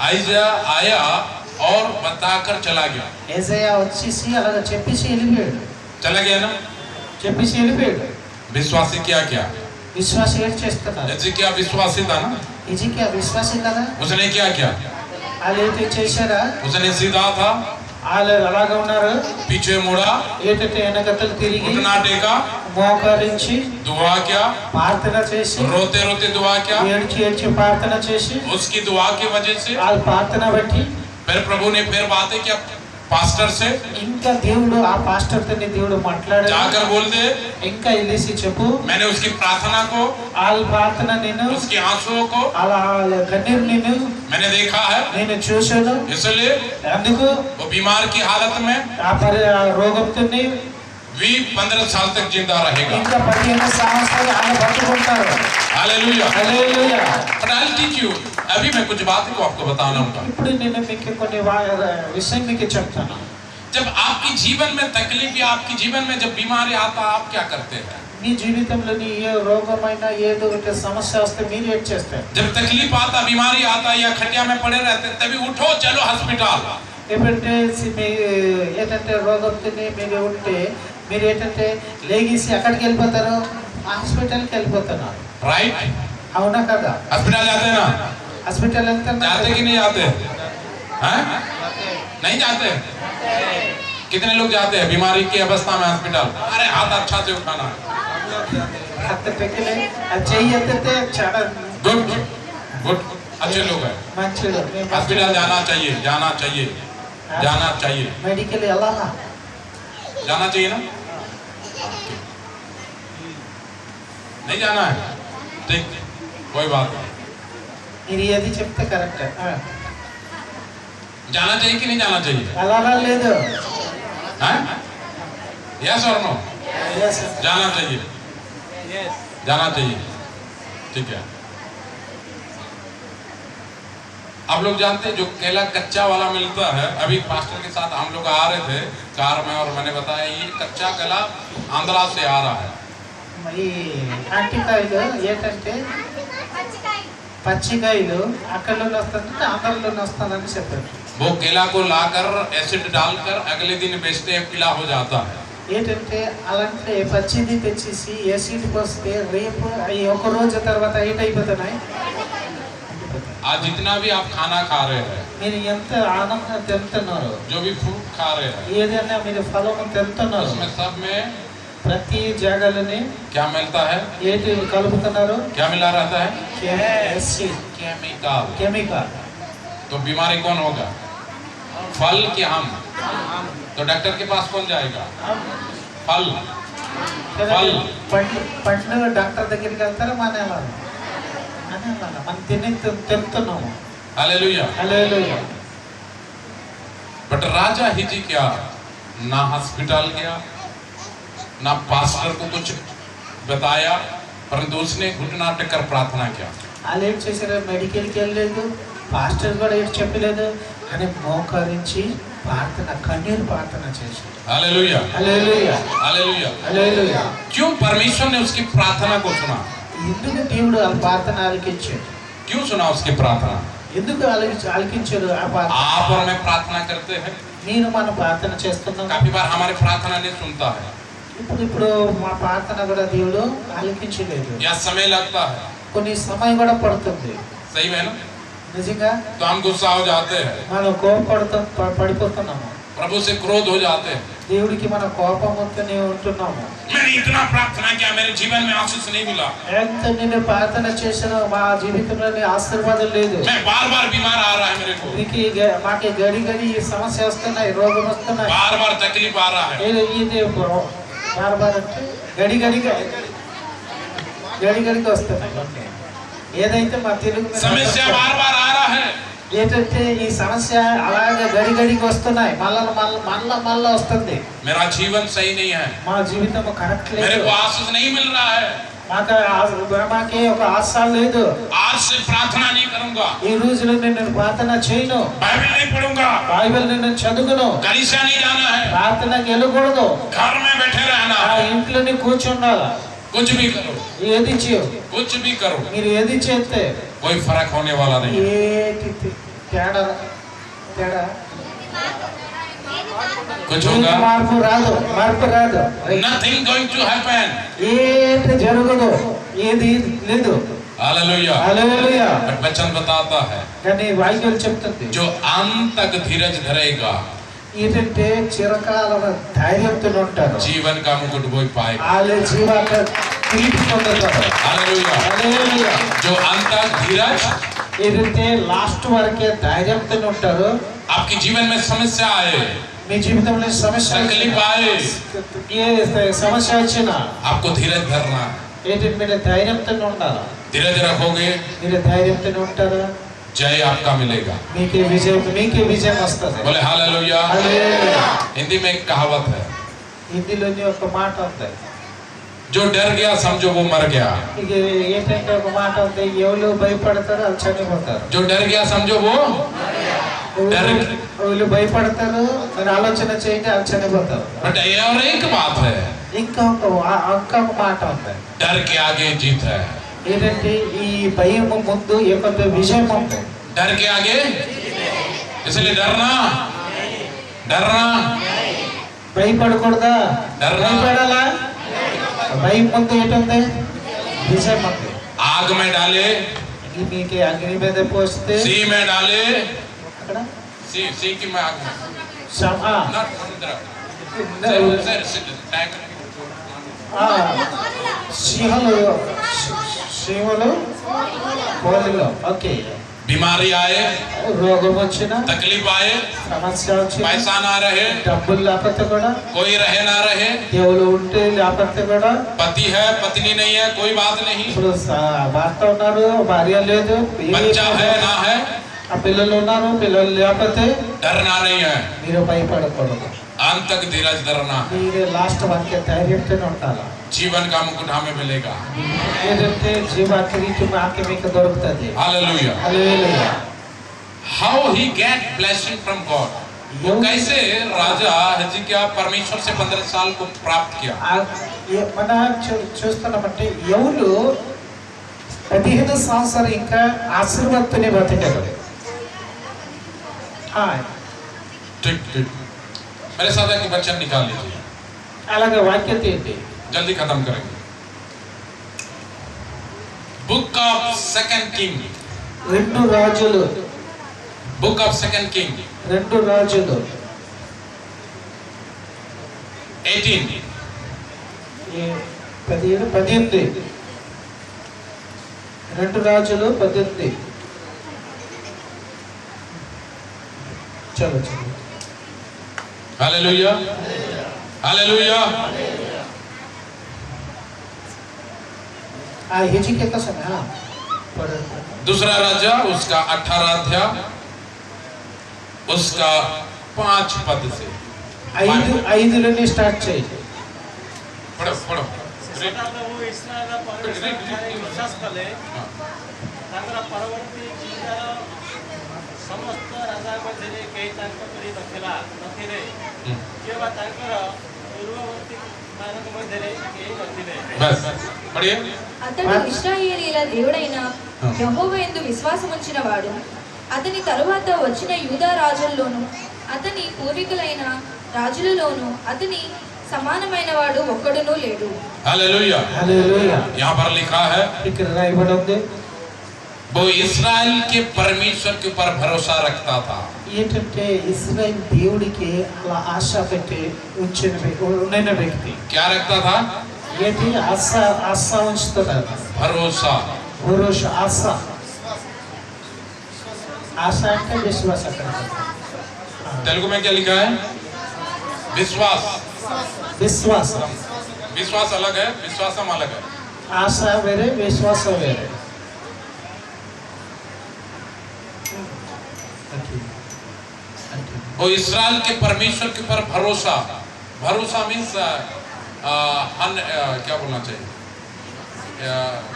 Speaker 1: आइजा आया और बताकर चला गया।
Speaker 2: ఏసయ్య వచ్చేసి అలాగ చెప్పేసి వెళ్ళిపోయాడు.
Speaker 1: चला गया ना।
Speaker 2: చెప్పేసి వెళ్ళిపోయాడు.
Speaker 1: विश्वासी क्या क्या?
Speaker 2: విశ్వాసం ఏం చేస్తున్నారు?
Speaker 1: हिजकिय्याह विश्वासी था ना,
Speaker 2: హిజ్కియా విశ్వాసం కదా.
Speaker 1: उसने क्या किया?
Speaker 2: వాళ్ళు ఏంటి చేశారా?
Speaker 1: उसने सीधा था,
Speaker 2: వాళ్ళు అలాగ ఉన్నారు.
Speaker 1: पीछे मुड़ा,
Speaker 2: ఏంటంటే వెనకతలు తిరిగి
Speaker 1: घुटना टेका,
Speaker 2: మోకరించి
Speaker 1: दुआ किया,
Speaker 2: ప్రార్థన చేసి
Speaker 1: रोते रोते दुआ किया।
Speaker 2: ఏడ్చి ఏడ్చి ప్రార్థన చేసి
Speaker 1: उसकी दुआ की वजह से
Speaker 2: వాళ్ళ ప్రార్థన బట్టి
Speaker 1: फिर प्रभु ने फिर बातें किया पास्टर से,
Speaker 2: ఇంకా దేవుడు ఆ పాస్టర్ తోని దేవుడు మాట్లాడాడు.
Speaker 1: जाकर बोल दे
Speaker 2: ఇంకా వెళ్ళేసి చెప్పు,
Speaker 1: मैंने उसकी प्रार्थना को,
Speaker 2: వాళ్ళ ప్రార్థన నేను,
Speaker 1: उसकी आंसुओं को
Speaker 2: అలా కన్నీరు నేను
Speaker 1: मैंने देखा है,
Speaker 2: నేను చూశాను.
Speaker 1: इसलिए
Speaker 2: అందుకు
Speaker 1: वो बीमार की हालत में
Speaker 2: ఆ రోగంతో
Speaker 1: भी 15 साल तक जिंदा रहेगा।
Speaker 2: ఇంకా 15 సంవత్సరాలు ఆయన బతుకుంటారు.
Speaker 1: Hallelujah.
Speaker 2: Hallelujah.
Speaker 1: But I'll teach you, अभी मैं कुछ बातें को आपको बताना होगा।
Speaker 2: ఇప్పుడు నేను మీకు కొన్ని విషయం మీకు చెప్తాను.
Speaker 1: जब आपकी जीवन में तकलीफ या आपकी जीवन में जब बीमारी आता आप क्या करते हैं?
Speaker 2: మీ జీవితంలోని ఏ రోగమైన ఏదో ఒకటి సమస్య వస్తే మీరు ఏం చేస్తారు?
Speaker 1: जब तकलीफ आता, बीमारी आता या खटिया में पड़े रहते तभी उठो चलो हॉस्पिटल।
Speaker 2: ఏంటంటే ఏంటంటే రోగంతో మీరు ఉంటే మీరు ఏంటంటే లేగిసి ఎక్కడికి వెళ్ళిపోతారు? హాస్పిటల్కి వెళ్ళిపోతున్నారు.
Speaker 1: राइट?
Speaker 2: అవునా కదా?
Speaker 1: हॉस्पिटल जाते हैं ना?
Speaker 2: హాస్పిటల్
Speaker 1: जाते कि नहीं जाते? हैं? नहीं जाते? कितने लोग जाते हैं बीमारी की अवस्था में हॉस्पिटल? अरे हाथ अच्छा से उठाना।
Speaker 2: చెయ్యి ఎత్తితే చాలా
Speaker 1: गुड गुड, अच्छे लोग हैं।
Speaker 2: మంచిది.
Speaker 1: हॉस्पिटल जाना चाहिए, जाना चाहिए, जाना चाहिए,
Speaker 2: మెడికల్ వెళ్ళాలా?
Speaker 1: जाना चाहिए ना? नहीं जाना है? ठीक, कोई बात नहीं।
Speaker 2: మీరు ఏది చెప్తే కరెక్ట్.
Speaker 1: जाना चाहिए कि नहीं जाना चाहिए?
Speaker 2: వెళ్ళాలా లేదు?
Speaker 1: हैं? यस और नो?
Speaker 2: Yes.
Speaker 1: जाना चाहिए, जाना चाहिए, ठीक है। आप लोग जानते हैं जो केला कच्चा वाला मिलता है, अभी पास्टर के साथ हम लोग आ रहे थे कार में और मैंने बताया ये कच्चा केला आंध्रा से आ रहा है।
Speaker 2: ఈ అరటికాయలు ఏంటంటే పచ్చికాయలు అక్కడలోనే వస్తుందంటే ఆంధ్రలోనే వస్తుందని చెప్పారు.
Speaker 1: वो केला को लाकर एसिड डालकर अगले दिन बेचते हैं, पीला हो जाता है।
Speaker 2: ఏంటంటే అలాంటి పచ్చిది తెచ్చేసి ఏసీడ్ పోస్తే రేపు అవి ఒక రోజు తర్వాత అయిపోతున్నాయి.
Speaker 1: आज जितना भी आप खाना खा रहे हैं,
Speaker 2: మీరు ఎంత ఆనందంగా తింటున్నారు,
Speaker 1: जो भी फ्रूट खा रहे हैं,
Speaker 2: ఏదైనా మీరు ఫలం తింటున్నారు,
Speaker 1: उसमें सब में
Speaker 2: ప్రతి జాగాలని
Speaker 1: क्या मिलता है?
Speaker 2: ఏంటి కలుపుతున్నారు?
Speaker 1: क्या मिला रहता है?
Speaker 2: केमिकल.
Speaker 1: केमिकल। तो बीमारी कौन होगा? फल कि हम? तो डॉक्टर के पास कौन जाएगा? फल। फल।
Speaker 2: పండ్లు డాక్టర్ దగ్గరికి వెళ్తారా మానేయాలి? మనం తింటున్నాము.
Speaker 1: हालेलुया।
Speaker 2: హల్లెలూయా.
Speaker 1: बट राजा हिजकिया ना हॉस्पिटल गया, ना पास्टर को कुछ बताया, परंतु उसने घुटना टेकर प्रार्थना किया।
Speaker 2: వాళ్ళు ఏం చేశారు? మెడికల్కి వెళ్ళలేదు, పాస్టర్ కూడా ఏం చెప్పలేదు, అని మోకరించి ప్రార్థన, కన్నీరు ప్రార్థన చేశారు.
Speaker 1: हालेलुया।
Speaker 2: హల్లెలూయా.
Speaker 1: हालेलुया।
Speaker 2: హల్లెలూయా.
Speaker 1: क्यों परमेश्वर ने उसकी प्रार्थना को सुना?
Speaker 2: ఎందుకు దేవుడు ఆ ప్రార్థన ఆలకించాడు?
Speaker 1: क्यों सुना उसकी प्रार्थना?
Speaker 2: ఎందుకు ఆలకించాడు ఆ ప్రార్థన?
Speaker 1: आप और मैं प्रार्थना करते हैं,
Speaker 2: నేను మన ప్రార్థన చేస్తున్నాం.
Speaker 1: काफी बार हमारी प्रार्थना नहीं सुनता है
Speaker 2: ఇప్పుడు మా ప్రార్థన కూడా దేవుడు ఆలకించలేదు.
Speaker 1: या समय लगता है,
Speaker 2: కొన్ని సమయం కూడా పడుతుంది.
Speaker 1: सही है ना?
Speaker 2: నిజంగా
Speaker 1: तो हम गुस्सा हो जाते हैं,
Speaker 2: మనం పడిపోతున్నాము,
Speaker 1: प्रभु से क्रोध हो जाते हैं।
Speaker 2: దేవుడికి మన కోపంతోనే ఉంటున్నాము.
Speaker 1: मैंने इतना प्रार्थना किया, मेरे जीवन में आशीष नहीं मिला,
Speaker 2: ఎంత నేను ప్రార్థన చేసినా మా జీవితంలో ఆశీర్వాదం లేదు.
Speaker 1: मैं बार बार बीमार आ रहा है मेरे को,
Speaker 2: మాకు గడి గడి ఈ సమస్య వస్తున్నాయి, రోగం వస్తున్నాయి,
Speaker 1: बार बार तकलीफ आ रहा है।
Speaker 2: ఇది బార్ అంటే గడిగడిగా వస్తున్నాయి. ఏదైతే మా తెలుగు
Speaker 1: समस्या बार बार आ रहा है,
Speaker 2: ఏంటంటే ఈ సమస్య అలాగే గడిగడికి వస్తున్నాయి, మళ్ళా వస్తుంది.
Speaker 1: मेरा जीवन सही नहीं है,
Speaker 2: మా జీవితం కరెక్ట్
Speaker 1: मेरे
Speaker 2: లేదు,
Speaker 1: को आशीष नहीं मिल रहा है,
Speaker 2: మాకే ఒక ఆశ లేదు.
Speaker 1: आज से प्रार्थना नहीं करूंगा,
Speaker 2: ఈ రోజులో నేను ప్రార్థన చేయను,
Speaker 1: बाइबल नहीं पढ़ूंगा,
Speaker 2: బైబిల్ నేను చదువును,
Speaker 1: कलीसिया नहीं जाना है,
Speaker 2: ప్రార్థనకి వెళ్ళకూడదు,
Speaker 1: घर में बैठे रहना
Speaker 2: ఆ
Speaker 1: है।
Speaker 2: ఇంట్లోనే కూర్చుండాలా.
Speaker 1: कुछ भी करो,
Speaker 2: ఏది చేయు,
Speaker 1: कुछ भी करो,
Speaker 2: మీరు ఏది చేస్తే
Speaker 1: कोई फर्क होने वाला नहीं है।
Speaker 2: ఏటి తేడా
Speaker 1: कुछ
Speaker 2: ఏది
Speaker 1: होगा,
Speaker 2: మార్పు రాదు.
Speaker 1: nothing going to happen।
Speaker 2: ఏది జరగదు, ఏది లేదు.
Speaker 1: हालेलुया।
Speaker 2: హల్లెలూయా.
Speaker 1: बट वचन बताता है,
Speaker 2: కానీ వాక్యం చెప్తుంది
Speaker 1: जो अंत तक धीरज धरेगा
Speaker 2: ఏంటంటే చిరకాల ధైర్యంతో ఉంటారు,
Speaker 1: जीवन का मुकुट वही पाएगा।
Speaker 2: వాళ్ళ జీవాక కిరీటం పొందుతారు.
Speaker 1: हालेलुया।
Speaker 2: హల్లెలూయా.
Speaker 1: जो अंत तक धीरज,
Speaker 2: ఏంటంటే లాస్ట్ వరకే ధైర్యంతో ఉంటారు.
Speaker 1: आपके जीवन में समस्या आए,
Speaker 2: మీ జీవితంలో సమస్య
Speaker 1: तकलीफ आए,
Speaker 2: ఏ సమస్య వచ్చినా
Speaker 1: आपको धीरज धरना है।
Speaker 2: ఏంటంటే మీరు ధైర్యంతో ఉండాలి.
Speaker 1: धीरज रखोगे,
Speaker 2: మీరు ధైర్యంతో ఉంటారా,
Speaker 1: जय आपका मिलेगा।
Speaker 2: మీకే విజయం వస్తుంది.
Speaker 1: बोले हालेलुया।
Speaker 2: హల్లెలూయా.
Speaker 1: हिंदी में एक कहावत है,
Speaker 2: హిందీలోని ఒక మాట ఉంది,
Speaker 1: जो डर गया समझो वो मर गया,
Speaker 2: ఇక ఏంటంటే ఒక మాట ఉంది, ఎవరు భయపడతారో వాళ్ళు చనిపోతారు.
Speaker 1: जो डर गया समझो वो
Speaker 2: వీళ్ళు భయపడతారు, మీరు ఆలోచన చేయండి, వాళ్ళు చనిపోతారు.
Speaker 1: बट और एक बात है,
Speaker 2: ఇంకా ఒక మాట ఉంది,
Speaker 1: डर के आगे जीत है।
Speaker 2: ఏంటంటే ఈ భయం ముందు ఏకంత విజయం ఉంది.
Speaker 1: डर के आगे, इसलिए डरना
Speaker 2: భయపడకూడదా,
Speaker 1: డర్నా.
Speaker 2: భయపడాలా? భయం ముందు ఏంటుంది? విజయం ఉంది.
Speaker 1: आग में डाले,
Speaker 2: మీకు అగ్ని మీద పోస్తే
Speaker 1: सी में डाले,
Speaker 2: అక్కడ
Speaker 1: सी की में आग में, not समुद्र, टैंक
Speaker 2: శ్రీములు కోలిలో. ఓకే,
Speaker 1: बीमारी आए,
Speaker 2: రోగం వచ్చిన,
Speaker 1: तकलीफ आए,
Speaker 2: సమస్య వచ్చిన,
Speaker 1: पैसा ना रहे,
Speaker 2: డబ్బులు లేకపోతే కూడా,
Speaker 1: कोई रहे ना रहे,
Speaker 2: దేవుడు ఉంటే లేకపోతే కూడా,
Speaker 1: पति है पत्नी नहीं है कोई बात नहीं,
Speaker 2: ఇప్పుడు భర్త ఉన్నారు, భార్య లేదు,
Speaker 1: बच्चा है ना है,
Speaker 2: ఆ పిల్లలు ఉన్నారు, పిల్లలు లేకపోతే
Speaker 1: डरना नहीं है।
Speaker 2: మీరు భయపడకూడదు.
Speaker 1: अंत तक धीरज धरना है।
Speaker 2: మీరే లాస్ట్ వాక్య ధైర్యంతోనే ఉండాలి.
Speaker 1: जीवन का मुकुट हमें मिलेगा।
Speaker 2: ఏదంటే జీవ కిరీటం ఆకి మీకు దొరుకుతుంది.
Speaker 1: Hallelujah.
Speaker 2: Hallelujah.
Speaker 1: How he get blessing from God? वो कैसे राजा हिजकिय्याह परमेश्वर से 15 साल को प्राप्त किया?
Speaker 2: మన చూస్తున్నామంటే ఎవరు 15 సంవత్సరాలు ఇంకా ఆశీర్వాదంతోనే బతికారు.
Speaker 1: ठीक ठीक। मेरे साथ एक वचन निकाल लीजिए।
Speaker 2: అలాగే వాక్యం ఏంటి?
Speaker 1: जल्दी खत्म करेंगे। Book of second king.
Speaker 2: రెండు రాజులు.
Speaker 1: Book of second king.
Speaker 2: రెండు రాజులు
Speaker 1: 18।
Speaker 2: 18. రెండు రాజులు 18. चलो चलो।
Speaker 1: Hallelujah hallelujah.
Speaker 2: हिजकिय्याह का समय
Speaker 1: दूसरा राजा उसका 18 अध्याय उसका 5 पद से
Speaker 2: 5 स्टार्ट చేయండి.
Speaker 1: पढ़ो पढ़ो।
Speaker 6: ಪ್ರಭು ಇಸ್ರಾಯೇಲ ವಿಶ್ವಾಸ ಕಲೆ ତାଙ୍କର ପରବର୍ତ୍ତୀ ଚିନ୍ତାର ସମସ୍ତ ରାଜା ମଧ୍ୟରେ କେହି ତାଙ୍କ ପରି ନଥିଲେ କିମ୍ବା ତାଙ୍କର ପୂର୍ବବର୍ତ୍ତୀ ମାନଙ୍କ ମଧ୍ୟରେ କେହି ନଥିଲେ।
Speaker 1: बस पढ़िए।
Speaker 5: అతడు ఇశ్రాయేలీల దేవుడైన యెహోవా యందు విశ్వాసముంచిన వాడు. అతని తరువాత వచ్చిన యూదా రాజుల్లోను అతని పూర్వీకులైన రాజులలోను అతని సమానమైన వాడు ఒక్కడునూ లేడు।
Speaker 1: Hallelujah
Speaker 2: hallelujah.
Speaker 1: यहाँ पर लिखा है
Speaker 2: ఇక్కడ రాయబడి ఉంది
Speaker 1: वो इस्राएल के परमेश्वर के ऊपर भरोसा रखता था।
Speaker 2: ఏంటంటే ఇశ్రాయేల్ దేవుడికి అలా ఆశ పెట్టి ఉన్న వ్యక్తి.
Speaker 1: क्या रखता था?
Speaker 2: ఏంటి ఆశ ఉంచుతున్నారు.
Speaker 1: भरोसा।
Speaker 2: భరోసా ఆశ. ఆశ అంటే విశ్వాసం.
Speaker 1: तेलुगु में क्या लिखा है? विश्वास।
Speaker 2: విశ్వాసం.
Speaker 1: विश्वास अलग है, विश्वासम अलग है।
Speaker 2: ఆశ వేరే, విశ్వాసం వేరే.
Speaker 1: वो इस्राएल के परमेश्वर के ऊपर भरोसा। भरोसा मीन्स क्या बोलना चाहिए?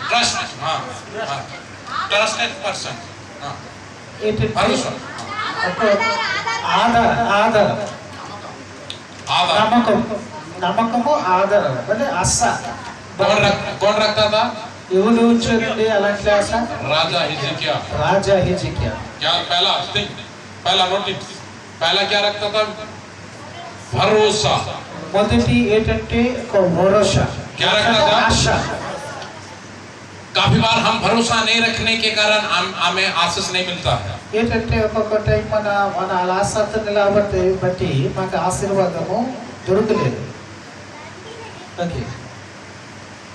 Speaker 1: ट्रस्ट। हाँ ट्रस्टेड पर्सन। भरोसा।
Speaker 2: ఆధారం.
Speaker 1: आधार।
Speaker 2: నమ్మకము ఆధారం అంటే ఆశ.
Speaker 1: कौन रखता था?
Speaker 2: ఎవరు ఉంచండి అలాంటి ఆశ?
Speaker 1: राजा हिजकिय्याह।
Speaker 2: రాజా హిజ్కియా.
Speaker 1: क्या पहला नोटिस पहला क्या रखता था? भरोसा।
Speaker 2: మొదటి ఏంటంటే ఒక భరోసా.
Speaker 1: क्या रखता था?
Speaker 2: ఆశ.
Speaker 1: काफी बार हम भरोसा नहीं रखने के कारण हमें आशीष नहीं मिलता है।
Speaker 2: ఏంటంటే ఒక్కొక్క టైం మన ఆశతో బట్టి మాకు ఆశీర్వాదము దొరకలేదు. ఓకే.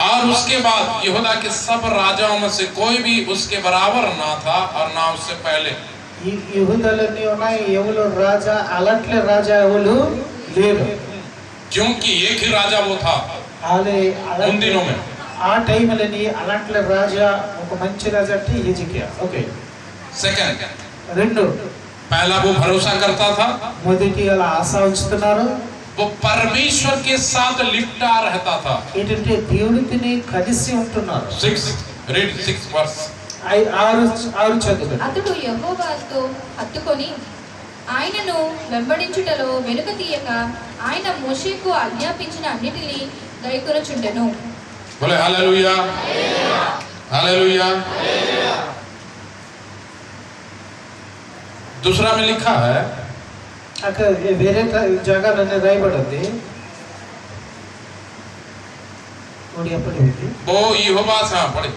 Speaker 1: और उसके बाद यहूदा के सब राजाओं में से कोई भी उसके बराबर ना था और ना उससे पहले।
Speaker 2: ఈ యూదులన్నీ ఉన్నాయి, ఎవరు రాజా అలాంటి రాజా ఎవరు లేరు.
Speaker 1: क्योंकि एक ही राजा वो था उन दिनों में।
Speaker 2: ఆ టైంలోని అలాంటి రాజా ఒక మంచి రాజా అంటే హిజ్కియా. ఓకే.
Speaker 1: सेकंड
Speaker 2: రెండు
Speaker 1: पहला वो भरोसा करता था,
Speaker 2: మొదటి అలా ఆశ ఉంచుతున్నారు.
Speaker 1: वो परमेश्वर के साथ लिपटा रहता था।
Speaker 2: ఏంటంటే దేవుడిని కలిసి ఉంటున్నారు.
Speaker 1: 6 read 6 verse।
Speaker 2: ఆరు చదువు.
Speaker 5: అతడు యెహోవాతో హత్తుకొని ఆయనను వెంబడించుటలో వెనుక తీయక ఆయన మోషేకు ఆజ్ఞాపించిన అన్నిటినీ గైకొనుచుండెను।
Speaker 1: बोले हालेलुया हालेलुया। दूसरा में लिखा है
Speaker 2: అక్కడ వేరే జాగాలోనే రాయబడింది. ଓଡ଼ିଆ ପଢ଼ିବି।
Speaker 1: वो यहोवा से पढ़े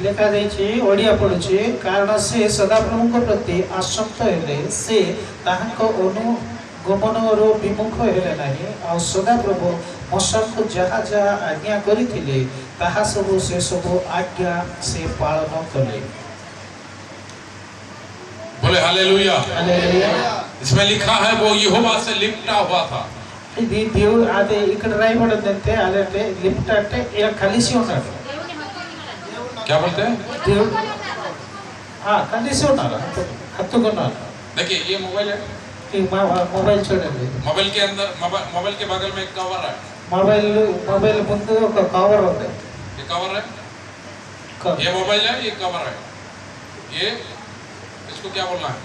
Speaker 2: ଲେଖା ଦେଇଛି ଓଡ଼ିଆ ପଢ଼ୁଛି। କାରଣ ସେ ସଦାପ୍ରଭୁଙ୍କ ପ୍ରତି ଆସକ୍ତ ହେଲେ ସେ ତାହାଙ୍କ ଅନୁଗମନରୁ ବିମୁଖ ହେଲେ ନାହିଁ। ଆଉ ସଦାପ୍ରଭୁ ମୋଶେକୁ ଯାହା ଯାହା ଆଜ୍ଞା କରିଥିଲେ ତାହା ସବୁ ସେ ସବୁ ଆଜ୍ଞା ସେ ପାଳନ କଲେ।
Speaker 1: बोले हालेलुया।
Speaker 2: హల్లెలూయా।
Speaker 1: इसमें लिखा है वो यहोवा से लिपटा हुआ था।
Speaker 2: ఇది దేవుడు అదే ఇక్కడ రాయబడిందంటే అదంటే లిఫ్ట్ అంటే ఇలా కలిసి ఉన్నాడు.
Speaker 4: దేవుని హత్తుకున్నాడు।
Speaker 1: क्या बोलते हैं?
Speaker 2: దేవుడు కలిసి ఉన్నారు, హత్తుకున్నారు.
Speaker 1: देखिए ये मोबाइल है,
Speaker 2: ఈ మొబైల్ చూడండి,
Speaker 1: मोबाइल के अंदर मोबाइल के बगल में एक कवर है।
Speaker 2: మొబైల్ ముందు ఒక కవర్ ఉంది.
Speaker 1: ये कवर है, ये मोबाइल है, ये कवर है, ये इसको क्या बोलना है?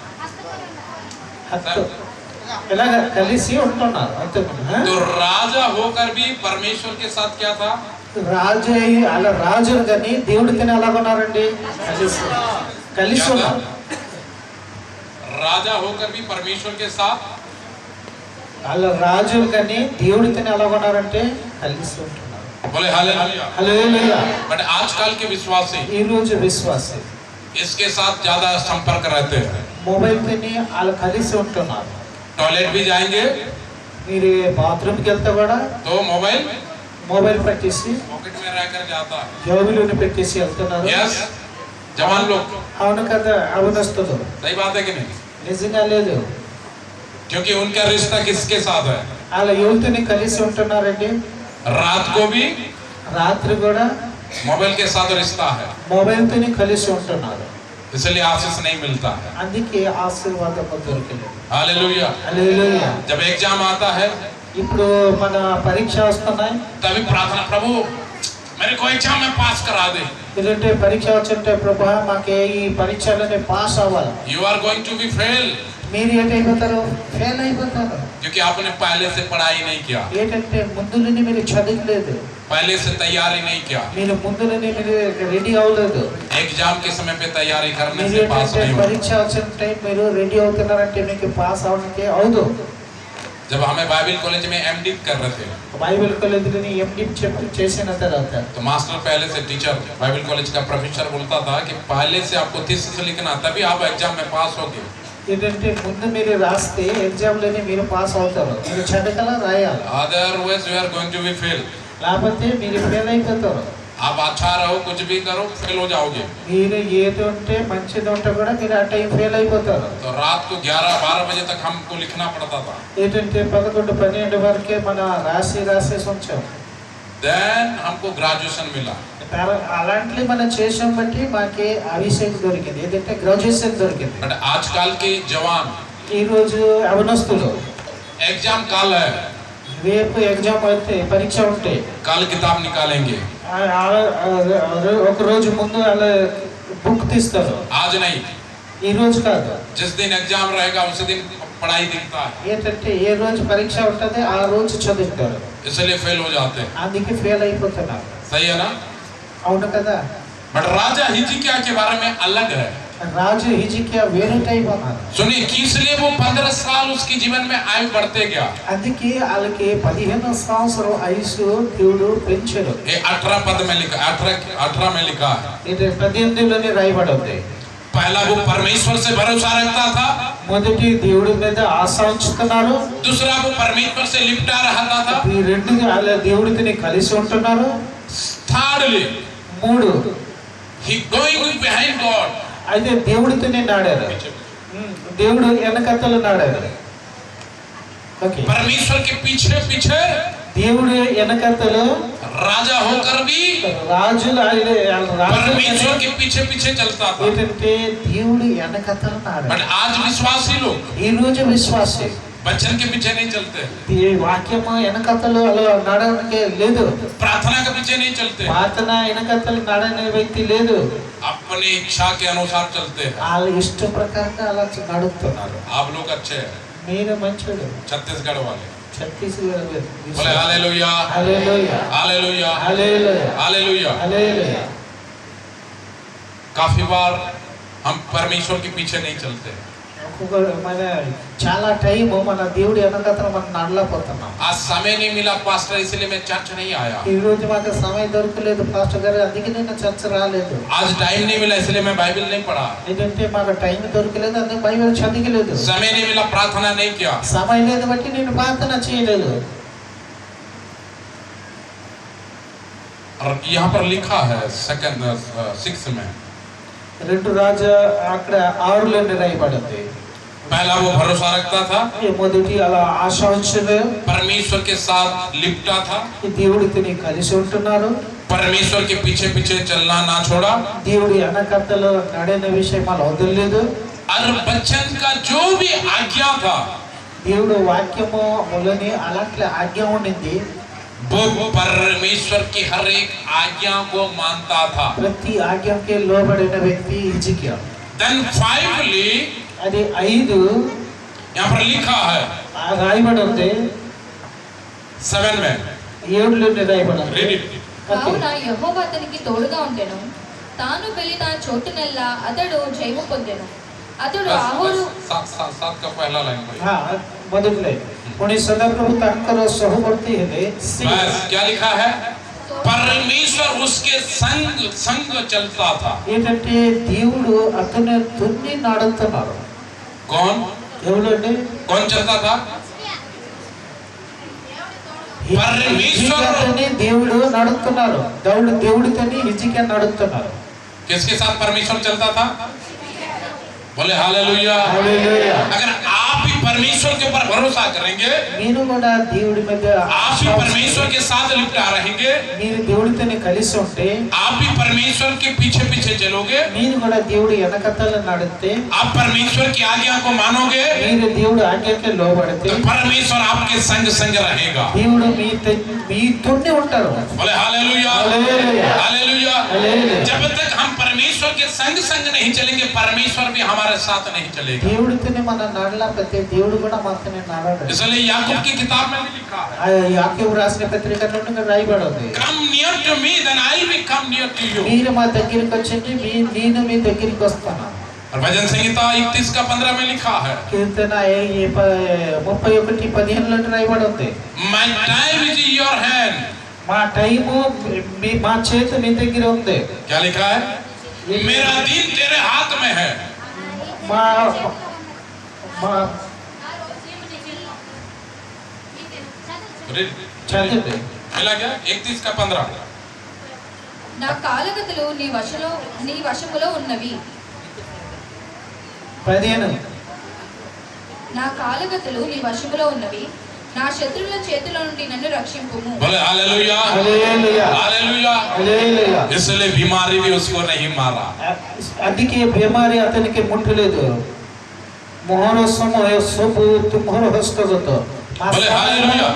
Speaker 2: హత్తు ఇలాగ కలిసి ఉంటున్నారు అంతే.
Speaker 1: तो राजा होकर भी परमेश्वर के साथ क्या था?
Speaker 2: రాజు అలా రాజులు కానీ దేవుడితోనే అలాగ ఉన్నారండి, కలిసి కలిసి
Speaker 1: क्या था?
Speaker 2: ఉన్నారు.
Speaker 1: राजा होकर भी परमेश्वर के साथ,
Speaker 2: అలా రాజులు కానీ దేవుడితోనే అలాగ ఉన్నారంటే కలిసి ఉంటున్నారు.
Speaker 1: बोले हालेलुया।
Speaker 2: హల్లెలూయా.
Speaker 1: बट आजकल के विश्वासी
Speaker 2: ఈ రోజు విశ్వాసి
Speaker 1: इसके साथ ज्यादा संपर्क रहते हैं।
Speaker 2: మొబైల్ తోని వాళ్ళు కలిసి ఉంటున్నారు.
Speaker 1: टॉयलेट भी जाएंगे
Speaker 2: మీరు బాత్రూమ్కి వెళ్తే కూడా
Speaker 1: तो मोबाइल
Speaker 2: మొబైల్ పెట్టేసి
Speaker 1: पॉकेट में रहकर जाता है।
Speaker 2: జోబులోని పెట్టేసి వెళ్తున్నారు.
Speaker 1: यस, जवान लोग,
Speaker 2: అవును కదా, అవునొస్తుంది.
Speaker 1: सही बात है कि नहीं?
Speaker 2: నిజంగా లేదు.
Speaker 1: क्योंकि उनका रिश्ता किसके साथ है?
Speaker 2: వాళ్ళ యువతని కలిసి ఉంటున్నారండి.
Speaker 1: रात को भी
Speaker 2: రాత్రి కూడా
Speaker 1: मोबाइल के साथ रिश्ता है,
Speaker 2: మొబైల్ తోని కలిసి ఉంటున్నారు.
Speaker 1: इसलिए आशीष नहीं मिलता है।
Speaker 2: అందుకే ఆశీర్వాదం దొరకలేదు.
Speaker 1: हालेलुया।
Speaker 2: హల్లెలూయా.
Speaker 1: जब एग्जाम आता है
Speaker 2: ఇప్పుడు మన పరీక్ష వస్తున్నాయి.
Speaker 1: तभी प्रार्थना, प्रभु मेरे को एग्जाम में पास करा दे।
Speaker 2: ఎందుకంటే పరీక్ష వచ్చంటే ప్రభా మాకే ఈ పరీక్షలని పాస్ అవ్వాలి.
Speaker 1: You are going to be fail,
Speaker 2: మీరు ఏంటైపోతారు? ఫెయిల్ అయిపోతారు.
Speaker 1: क्योंकि आपने पहले से पढ़ाई नहीं किया,
Speaker 2: ఏంటంటే ముందులోనే మీరు చదవలేదు,
Speaker 1: पहले से तैयारी नहीं किया।
Speaker 2: మీరు ముందులోనే మీరు రెడీ అవ్వలేదు.
Speaker 1: एग्जाम के समय पे तैयारी करने
Speaker 2: మీరు
Speaker 1: से पास
Speaker 2: ఏంటంటే
Speaker 1: नहीं होगा।
Speaker 2: పరీక్ష వచ్చిన టైం మీరు రెడీ అవుతున్నారంటే మీకు పాస్ అవడానికి అవదు.
Speaker 1: जब हमें बाइबल कॉलेज में एमडी कर रहे थे
Speaker 2: బైబిల్ కాలేజీలోని ఎండి చేసిన తర్వాత
Speaker 1: तो मास्टर पहले से, टीचर बाइबल कॉलेज का प्रोफेसर बोलता था कि पहले से आपको थीसिस लिखना, तभी आप एग्जाम में पास होगे।
Speaker 2: ఏంటంటే ముందు మీరు రాస్తే ఎగ్జామ్లోనే మీరు పాస్ అవుతారు. మీరు చదకల రాయాలి,
Speaker 1: otherwise you are going to be fail.
Speaker 2: లేకపోతే మీరు ఫెయిల్ అయిపోతారు.
Speaker 1: आप अच्छा रहो, कुछ भी करो, फेल हो जाओगे।
Speaker 2: మీరు ఏది ఉంటే మంచిది ఉంటే కూడా మీరు ఆ టైం ఫెయిల్ అయిపోతారు.
Speaker 1: तो रात को 11-12 बजे तक हमको लिखना पड़ता था।
Speaker 2: ఏంటంటే 11-12 వరకే మన రాసేసి ఉంచాం.
Speaker 1: देन हमको ग्रेजुएशन मिला।
Speaker 2: అలాంటివి మనం చేసాం బట్టి మాకి అభిషేకం దొరికింది, ఏదంటే గ్రాడ్యుయేషన్ దొరికింది.
Speaker 1: बट आजकल के जवान,
Speaker 2: ఈ రోజు అవనస్తులు
Speaker 1: एग्जाम कल है,
Speaker 2: రేపు ఎగ్జామ్ అయితే పరీక్ష ఉంటే
Speaker 1: कल किताब निकालेंगे,
Speaker 2: ఒక రోజు ముందు అలా బుక్ తీస్తారు.
Speaker 1: आज नहीं।
Speaker 2: ఈ రోజు కాదు,
Speaker 1: जिस दिन एग्जाम रहेगा उसी दिन पढ़ाई दिखता है,
Speaker 2: ఏంటంటే ఏ రోజు పరీక్ష ఉంటుంది ఆ రోజు చదువుతారు.
Speaker 1: इसलिए फेल हो जाते हैं।
Speaker 2: అందుకే ఫెయిల్ అయిపోతున్నారు.
Speaker 1: सही है ना?
Speaker 2: అవును కదా.
Speaker 1: बट राजा हिजकिय्याह के बारे में अलग है।
Speaker 2: రాజు హిజ్కియా వేరే టైప్ అన్నారు.
Speaker 1: सुनिए कि इसलिए वो 15 साल उसके जीवन में आयु बढ़ते गया।
Speaker 2: అందుకే వాళ్ళకి 15 సంవత్సరం ఆయుష్ దేవుడు పెంచాడు.
Speaker 1: ये 18 पद में लिखा, 18 में लिखा है।
Speaker 2: ఇది 18లోనే రాయబడి ఉంది.
Speaker 1: पहला वो परमेश्वर से भरोसा रखता था,
Speaker 2: మొదటి దేవుడి మీద ఆశ ఉంచుతున్నారు.
Speaker 1: दूसरा वो परमेश्वर से लिपटा रहता था,
Speaker 2: ఈ రెండు వాళ్ళ దేవుడిని కలిసి ఉంటున్నారు.
Speaker 1: thirdly
Speaker 2: మూడు
Speaker 1: he going behind God।
Speaker 2: అయితే దేవుడితోనే నాడారు. దేవుడు వెనకతలు నాడారు. ఓకే,
Speaker 1: परमेश्वर के पीछे पीछे
Speaker 2: దేవుడు వెనకతలు
Speaker 1: राजा होकर भी
Speaker 2: రాజులు
Speaker 1: परमेश्वर के पीछे पीछे चलता था।
Speaker 2: ఏంటంటే దేవుడు వెనకతలు
Speaker 1: बट
Speaker 2: నాడారు.
Speaker 1: आज विश्वासी लोग
Speaker 2: ఈ రోజు విశ్వాసి
Speaker 1: वचन के पीछे नहीं चलते,
Speaker 2: ఈ వాక్యము వెనకతలు అలా నడవడానికి లేదు.
Speaker 1: प्रार्थना के पीछे नहीं चलते,
Speaker 2: ప్రార్థన వెనకతలు నడని వ్యక్తి లేదు.
Speaker 1: अपनी इच्छा के अनुसार चलते हैं।
Speaker 2: వాళ్ళ ఇష్ట ప్రకారంగా అలా నడుపుతున్నారు.
Speaker 1: आप लोग अच्छे हैं,
Speaker 2: మీరు మంచోడు.
Speaker 1: छत्तीसगढ़ वाले,
Speaker 2: ఛత్తీస్గఢ్
Speaker 1: बोले हालेलुया,
Speaker 2: హల్లెలూయా,
Speaker 1: हालेलुया,
Speaker 2: హల్లెలూయా,
Speaker 1: हालेलुया।
Speaker 2: హల్లెలూయా.
Speaker 1: काफी बार हम परमेश्वर के पीछे नहीं चलते।
Speaker 2: మన చాలా టైం మన దేవుడి వెనకతలు మనం నడలేకపోతున్నాం.
Speaker 1: आज समय नहीं मिला पास्टर, इसलिए मैं चर्च नहीं आया।
Speaker 2: ఈ రోజు మాకు సమయం దొరకలేదు పాస్టర్ గారు, అందుకే నేను చర్చ రాలేదు.
Speaker 1: आज टाइम नहीं मिला इसलिए मैं बाइबल नहीं पढ़ा।
Speaker 2: ఏంటంటే మాకు టైం దొరకలేదు, అందుకే బైబిల్ చదివలేదు.
Speaker 1: समय नहीं मिला, प्रार्थना नहीं किया।
Speaker 2: సమయం లేదు బట్టి నేను ప్రార్థన చేయలేదు.
Speaker 1: और यहाँ पर लिखा है 6 में,
Speaker 2: 2 రాజు అక్కడ 6లోనే రాయబడింది.
Speaker 1: पहला वो भरोसा रखता था,
Speaker 2: మొదటి అలా ఆశ ఉంచదు.
Speaker 1: परमेश्वर के साथ लिपटा था,
Speaker 2: ఈ దేవుడితోని కలిసి ఉంటున్నారు.
Speaker 1: परमेश्वर के पीछे पीछे चलना ना छोड़ा,
Speaker 2: దేవుడి వెనకతలు నడిన విషయం అలా వదలలేదు.
Speaker 1: और वचन का जो भी आज्ञा था
Speaker 2: దేవుడు వాక్యము వలనే అలాంటి ఆజ్ఞ ఉండింది.
Speaker 1: वो परमेश्वर की हर एक आज्ञा को मानता था.
Speaker 2: ప్రతి ఆజ్ఞకి లోబడిన వ్యక్తి హిజ్కియా.
Speaker 1: Then finally,
Speaker 2: అది 5
Speaker 1: यहाँ पर लिखा है
Speaker 2: రాయబడి ఉంది.
Speaker 1: 7 में.
Speaker 2: 7లో రాయబడి ఉంది.
Speaker 1: Read it.
Speaker 5: కావున యెహోవా అతనికి తోడుగా ఉండెను. తాను వెళ్ళిన చోటునెల్లా అతడు జయము పొందెను. అతడు ఆహోరు
Speaker 1: सात का पहला लाइन कोई.
Speaker 2: हाँ मदद ले पुणे सदाप्रभु तांकर सहवर्ती है
Speaker 1: बस क्या लिखा है? परमेश्वर उसके संग चलता था.
Speaker 2: ఏంటంటే దేవుడు అతను తున్ని నడుస్తున్నారు.
Speaker 1: कौन?
Speaker 2: ఎవరండి?
Speaker 1: कौन चलता था?
Speaker 2: హిజ్కియాని దేవుడు నడుస్తున్నారు. దేవుడితోని హిజ్కియా నడుస్తున్నారు.
Speaker 1: किसके साथ परमेश्वर चलता था? बोले हालेलुया.
Speaker 2: हालेलुया.
Speaker 1: अगर आप भी परमेश्वर के ऊपर भरोसा करेंगे,
Speaker 2: మీరు కూడా దేవుడి మీద
Speaker 1: आप भी परमेश्वर के साथ लिपटा रहेंगे,
Speaker 2: మీరు దేవుడితోని కలిసి ఉంటే,
Speaker 1: आप भी परमेश्वर के पीछे पीछे चलोगे,
Speaker 2: మీరు కూడా దేవుడి వెనకతల నడిస్తే,
Speaker 1: आप परमेश्वर की आज्ञा को मानोगे,
Speaker 2: మీరు దేవుడి ఆజ్ఞకి లోబడితే
Speaker 1: तो परमेश्वर आपके संग संग रहेगा.
Speaker 2: దేవుడు మీ తోనే ఉంటారు.
Speaker 1: बोले हालेलुया.
Speaker 2: हालेलुया.
Speaker 1: हालेलुया.
Speaker 2: हालेलुया.
Speaker 1: जब तक हम परमेश्वर के संग संग नहीं चलेंगे, परमेश्वर भी हमारे साथ नहीं चलेगा.
Speaker 2: దేవుడితోనే మనం నడలేకపోతే దేవుడు కూడా మనతోనే నడవడు.
Speaker 1: इसलिए याकूब की किताब में भी लिखा है,
Speaker 2: యాకోబు రాసిన పత్రికలో రాయబడి ఉంది.
Speaker 1: come near to me then I will come near to you.
Speaker 2: మీరు మా దగ్గరికి వచ్చండి, నేను మీ దగ్గరికి వస్తాను.
Speaker 1: और भजन संहिता 31 का 15 में लिखा है,
Speaker 2: కీర్తన 31:15 రాయబడి ఉంది.
Speaker 1: my time is in your hand.
Speaker 2: మా టైము మా చేతి మీ దగ్గర ఉంది.
Speaker 1: क्या लिखा है? मेरा दिन तेरे हाथ में है.
Speaker 2: మా మా చదివితే
Speaker 1: मिला क्या? 31 का 15.
Speaker 5: నా కాలగతులు నీ వశములో ఉన్నవి.
Speaker 2: 15
Speaker 5: నా కాలగతులు నీ వశములో ఉన్నవి. నా శత్రువుల చేతిలో నుండి నన్ను రక్షింపుము.
Speaker 1: बोले हालेलुया.
Speaker 2: హల్లెలూయా.
Speaker 1: हालेलुया.
Speaker 2: హల్లెలూయా.
Speaker 1: इसलिए बीमारी भी उसको नहीं मारा.
Speaker 2: అందుకే బీమారి అతనికి ముట్టలేదు. मोहर समय सब तुम्हार हस्तगत.
Speaker 1: बोले हालेलुया.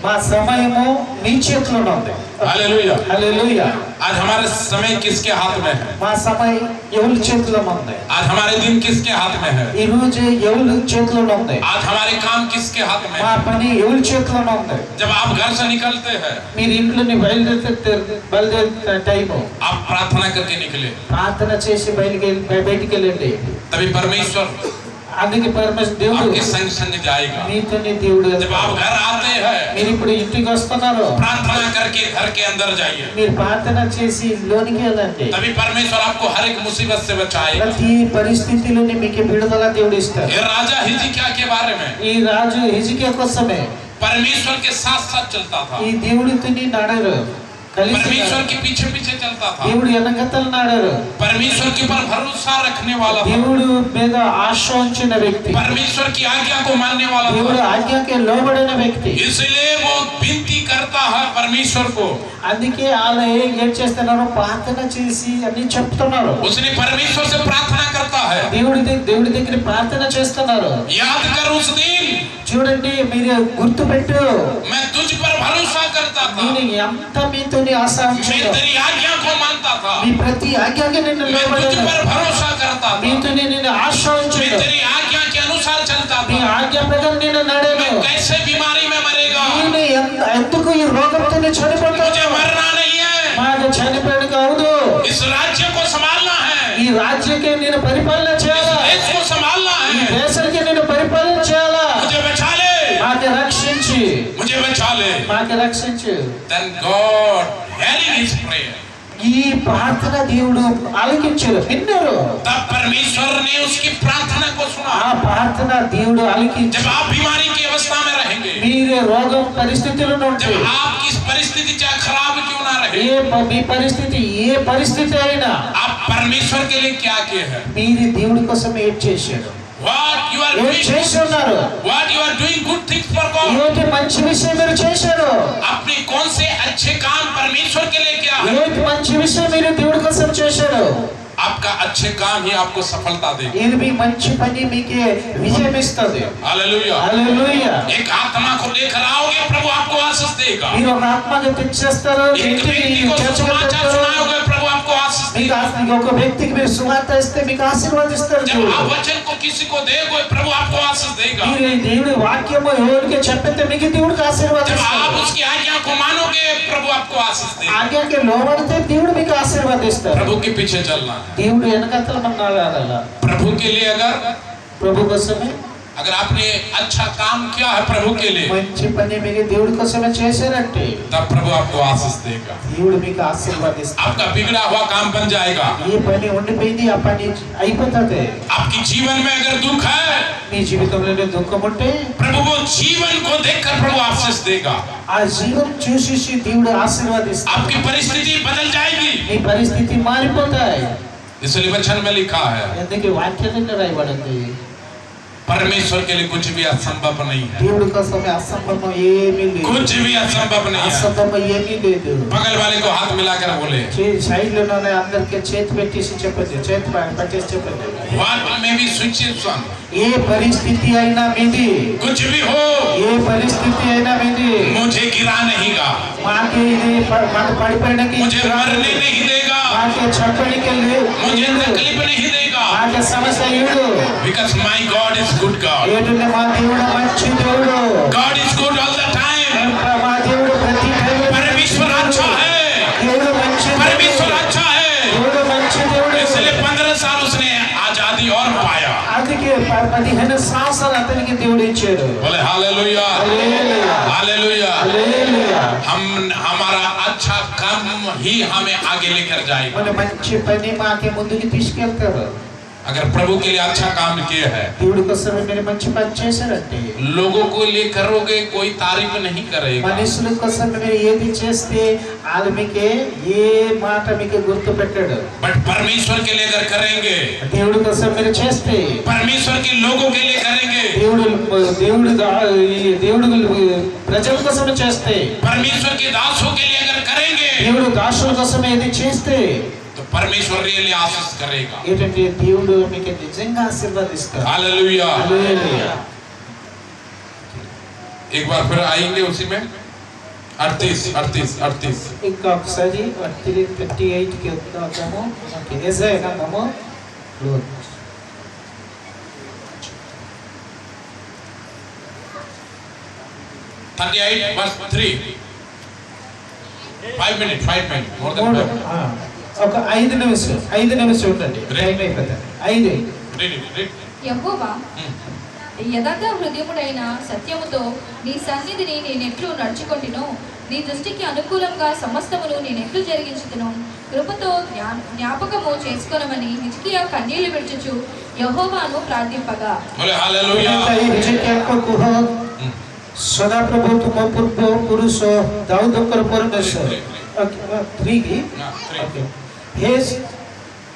Speaker 2: మా సమయము నీ చేతిలో ఉంది.
Speaker 1: हालेलुया.
Speaker 2: హల్లెలూయా.
Speaker 1: आज हमारे समय किसके हाथ में है?
Speaker 2: మా సమయం ఎవరి చేతిలో ఉంది?
Speaker 1: आज हमारे दिन किसके हाथ में है?
Speaker 2: ఈ రోజు ఎవరి చేతిలో ఉంది?
Speaker 1: आज हमारे काम किसके हाथ में
Speaker 2: మా
Speaker 1: है?
Speaker 2: పని ఎవరి చేతిలో ఉంది?
Speaker 1: जब आप घर से निकलते हैं,
Speaker 2: మీరు ఇంట్లోని బయలుదేరే టైము
Speaker 1: आप प्रार्थना करके निकले,
Speaker 2: ప్రార్థన చేసి బయటికి వెళ్ళండి.
Speaker 1: तभी परमेश्वर
Speaker 2: అందుకే పరమేశ్వర దేవుడు
Speaker 1: आपके संग संग जाएगा.
Speaker 2: మీతోనే దేవుడు.
Speaker 1: जब आप घर आते हैं,
Speaker 2: మీరు ఇప్పుడు ఇంటికి వస్తున్నారు,
Speaker 1: प्रार्थना करके घर के अंदर जाइए,
Speaker 2: మీరు ప్రార్థన చేసి లోనికి వెళ్ళండి.
Speaker 1: तभी परमेश्वर आपको हर एक मुसीबत से बचाएगा.
Speaker 2: ప్రతి పరిస్థితిలోని మీకు విడుదల దేవుడు ఇస్తారు.
Speaker 1: ये राजा हिजकिय्याह के बारे में
Speaker 2: ఈ రాజు హిజ్కియా కోసమే
Speaker 1: परमेश्वर के साथ साथ चलता था,
Speaker 2: ఈ దేవుడితోని నడరు, కలిసి
Speaker 1: परमेश्वर
Speaker 2: నడరు.
Speaker 1: के पीछे पीछे चलता था,
Speaker 2: దేవుడు వెనకతలు నడరు.
Speaker 1: परमेश्वर के ऊपर भरोसा रखने वाला था,
Speaker 2: దేవుడు మీద ఆశ ఉంచిన వ్యక్తి,
Speaker 1: परमेश्वर की आज्ञा को मानने वाला
Speaker 2: దేవుడు
Speaker 1: था.
Speaker 2: ఆజ్ఞకి లోబడిన వ్యక్తి.
Speaker 1: इसलिए वो विनती करता है परमेश्वर को.
Speaker 2: అందుకే వాళ్ళు ఏం చేస్తున్నారు? ప్రార్థన చేసి అన్ని చెప్తున్నారు.
Speaker 1: उसने परमेश्वर से प्रार्थना करता है,
Speaker 2: దేవుడి దగ్గర ప్రార్థన చేస్తున్నారు.
Speaker 1: याद कर उस दिन
Speaker 2: చూడండి, మీరు గుర్తుపెట్టు,
Speaker 1: मैं तुझ पर भरोसा करता था,
Speaker 2: నేను ఎంత మీతోని ఆశ
Speaker 1: मैं
Speaker 2: ఉంచాను.
Speaker 1: तेरी आज्ञा को मानता था,
Speaker 2: మీ ప్రతి ఆజ్ఞకి నేను
Speaker 1: मैं तुझ
Speaker 2: లోబడిన,
Speaker 1: पर भरोसा करता था,
Speaker 2: మీతోని నేను ఆశ
Speaker 1: मैं
Speaker 2: ఉంచాను.
Speaker 1: तेरी आज्ञा के अनुसार चलता
Speaker 2: మీ
Speaker 1: था.
Speaker 2: ఆజ్ఞ ప్రకారం నేను నడాను.
Speaker 1: मैं कैसे बीमारी में मरेगा?
Speaker 2: నేను ఎందుకు ఈ రోగంతో
Speaker 1: मुझे
Speaker 2: చనిపోతాను?
Speaker 1: मरना नहीं है,
Speaker 2: మాకు చనిపోయాడు కాదు.
Speaker 1: इस राज्य को संभालना है,
Speaker 2: ఈ రాజ్యానికి నేను పరిపాలన
Speaker 1: इस
Speaker 2: చేయాలా,
Speaker 1: देश को संभालना
Speaker 2: ఈ
Speaker 1: है.
Speaker 2: దేశానికి నేను పరిపాలన చేయాలా.
Speaker 1: मुझे बचा ले,
Speaker 2: మాకు రక్షించి,
Speaker 1: मुझे बचा ले.
Speaker 2: మాకు రక్షించు.
Speaker 1: Then God hearing his prayer,
Speaker 2: ఈ ప్రార్థన దేవుడు ఆలకించారు, విన్నారు.
Speaker 1: तब परमेश्वर ने उसकी प्रार्थना को सुना.
Speaker 2: ఆ ప్రార్థన దేవుడు ఆలకించి,
Speaker 1: जब आप बीमारी की अवस्था में रहेंगे,
Speaker 2: మీరే రోగం పరిస్థితుల్లో ఉంటే,
Speaker 1: जब आपकी परिस्थिति चाहे खराब क्यों ना रहे,
Speaker 2: మీ పరిస్థితి ఏ పరిస్థితి అయినా,
Speaker 1: आप परमेश्वर के लिए क्या किए हैं?
Speaker 2: మీరు దేవుడి కోసం ఏం చేశారు?
Speaker 1: What you are
Speaker 2: ఏం
Speaker 1: doing,
Speaker 2: చేసి ఉన్నారు?
Speaker 1: what you are doing good things for God.
Speaker 2: ఏంటి మంచి విషయం మీరు చేశారు?
Speaker 1: अपने कौन से अच्छे काम परमेश्वर के लिए किया है?
Speaker 2: ఏంటి మంచి విషయం మీరు దేవుడి కోసం చేశారు?
Speaker 1: आपका अच्छे काम ही आपको सफलता देगा।
Speaker 2: ఇది మీ మంచి పని మీకు విజయం ఇస్తుంది.
Speaker 1: हालेलुया।
Speaker 2: హల్లెలూయా.
Speaker 1: एक आत्मा को लेकर आओगे, प्रभु आपको आशीष देगा।
Speaker 2: మీరు ఒక ఆత్మను తెచ్చేస్తారు,
Speaker 1: एक व्यक्ति को समाचार सुनाओगे, प्रभु आपको आशीष देगा।
Speaker 2: ఒక వ్యక్తికి మీరు సువార్త ఇస్తే మీకు ఆశీర్వాదిస్తారు.
Speaker 1: जब आप वचन को किसी को दोगे, प्रभु आपको आशीष देगा।
Speaker 2: మీరు ఈ దేవుడి వాక్యము ఎవరికి చెప్పితే మీకు దేవుడికి
Speaker 1: जब
Speaker 2: ఆశీర్వాదిస్తారు.
Speaker 1: आप उसकी आज्ञा को मानोगे, प्रभु आपको आशीष देगा।
Speaker 2: ఆజ్ఞకి లోబడితే దేవుడు మీకు ఆశీర్వాదిస్తారు.
Speaker 1: प्रभु के पीछे चलना है।
Speaker 2: దేవుడు వెనకాతల మన్నాడాల.
Speaker 1: प्रभु के लिए
Speaker 2: ప్రభు కోసమే
Speaker 1: अगर आपने अच्छा काम किया है प्रभु के लिए,
Speaker 2: మంచి పని మీరు దేవుడి కోసమే చేశారంటే
Speaker 1: तब प्रभु आपको आशीष देगा।
Speaker 2: దేవుడు మీకు ఆశీర్వాదిస్తారు.
Speaker 1: आपका बिगड़ा हुआ काम बन जाएगा।
Speaker 2: ఈ పని ఉండిపోయింది, ఆ పని అయిపోతుంది.
Speaker 1: आपकी जीवन में अगर दुख है,
Speaker 2: మీ జీవితంలో దుఃఖం ఉంటే
Speaker 1: प्रभु वो जीवन को देखकर प्रभु आशीष देगा।
Speaker 2: ఆ జీవం చూసి దేవుడు ఆశీర్వాదిస్తారు.
Speaker 1: आपकी परिस्थिति बदल जाएगी।
Speaker 2: మీ పరిస్థితి మారిపోతాయి.
Speaker 1: इसलिए वचन में लिखा है,
Speaker 2: ఎందుకు వాక్యంలో రాయబడింది,
Speaker 1: परमेश्वर के लिए कुछ भी असंभव नहीं है।
Speaker 2: దేవుడి కోసమే అసంభవం ఏమీ లేదు.
Speaker 1: कुछ भी असंभव नहीं है।
Speaker 2: అసంభవం ఏమీ లేదు.
Speaker 1: बगल वाले को हाथ मिलाकर बोले,
Speaker 2: సైడ్ లోనే అందరికి చేతి పెట్టేసి చెప్పండి, చేతి పట్టేసి చెప్పండి.
Speaker 1: What may be situation,
Speaker 2: ఏ పరిస్థితి అయినా మీది,
Speaker 1: कुछ भी हो,
Speaker 2: ఏ పరిస్థితి అయినా మీది,
Speaker 1: मुझे गिरा नहीं गा,
Speaker 2: మాకు ఇది మాకు పడిపోయినకి
Speaker 1: मुझे मरने नहीं देगा,
Speaker 2: మాకు చెప్పడానికి
Speaker 1: मुझे तकलीफ नहीं देगा,
Speaker 2: మాకు సమస్య ఇవ్వడు.
Speaker 1: because my God is good God.
Speaker 2: ఏంటంటే మా దేవుడు మంచి దేవుడు.
Speaker 1: God is good all the time.
Speaker 2: మా దేవుడు ప్రతి టైంలో
Speaker 1: परमेश्वर अच्छा है,
Speaker 2: దేవుడు మంచి
Speaker 1: परमेश्वर अच्छा है।
Speaker 2: దేవుడు మంచి దేవుడు.
Speaker 1: इसलिए 15 साल उसने आजादी और पाया।
Speaker 2: అందుకే 15 సంవత్సరాలు అతనికి దేవుడు ఇచ్చాడు.
Speaker 1: बोले हालेलुया,
Speaker 2: హల్లెలూయా,
Speaker 1: हालेलुया।
Speaker 2: హల్లెలూయా.
Speaker 1: हमारा अच्छा काम ही हमें आगे लेकर जाएगा।
Speaker 2: మన మంచి పని మాకే ముందుకు తీసుకెళ్తారు.
Speaker 1: अगर प्रभु के लिए अच्छा काम किया है,
Speaker 2: దేవుడి కోసం మీరు మంచి పని చేశారంటే
Speaker 1: लोगों को लिए करोगे, कोई तारीफ नहीं करेगा।
Speaker 2: మనుషుల కోసం మీరు ఏది చేస్తే అది మీకే ఏ మాట మీకు గుర్తు పెట్టాడు.
Speaker 1: बट परमेश्वर के लिए अगर करेंगे,
Speaker 2: దేవుడి కోసం మీరు చేస్తే,
Speaker 1: परमेश्वर के लोगों के लिए करेंगे,
Speaker 2: దేవుడు ప్రజల కోసం చేస్తే,
Speaker 1: परमेश्वर के दासों के लिए अगर करेंगे,
Speaker 2: దేవుడు దాసుల కోసం ఏది చేస్తే
Speaker 1: तो परमेश्वर रियली आशीष करेगा।
Speaker 2: ఏంటంటే దేవుడు మీకు నిజంగా ఆశీర్వదిస్తాడు.
Speaker 1: हालेलुया।
Speaker 2: హల్లెలూయా.
Speaker 1: एक बार फिर आएंगे उसी में 38
Speaker 2: ఇంకా ఒకసారి 38 కి వద్దాము. ఓకే, యెషయా గ్రంథము
Speaker 1: 38 verse 3. 5 minutes, more than 5 minutes.
Speaker 2: ఒక 5 నిమిషం ఉండండి, టైం అయిపోతుంది. 5
Speaker 1: Read it.
Speaker 5: యెహోవా యథార్థ హృదయముడైన సత్యముతో నీ సన్నిధిని నేనెట్లు నడుచుకొంటినో, నీ దృష్టికి అనుకూలంగా సమస్తమును నేనెట్లు జరిగించుదునో కృపతో జ్ఞాపకము చేసుకొనమని హిజ్కియా కన్నీళ్లు విడుచుచు యెహోవాను ప్రార్థింపగా.
Speaker 1: बोले हालेलुया।
Speaker 2: हिजकियाको कुह सदाप्रभु तुम पूर्व पुरुष दाऊदଙ୍କର परमेश्वर। 3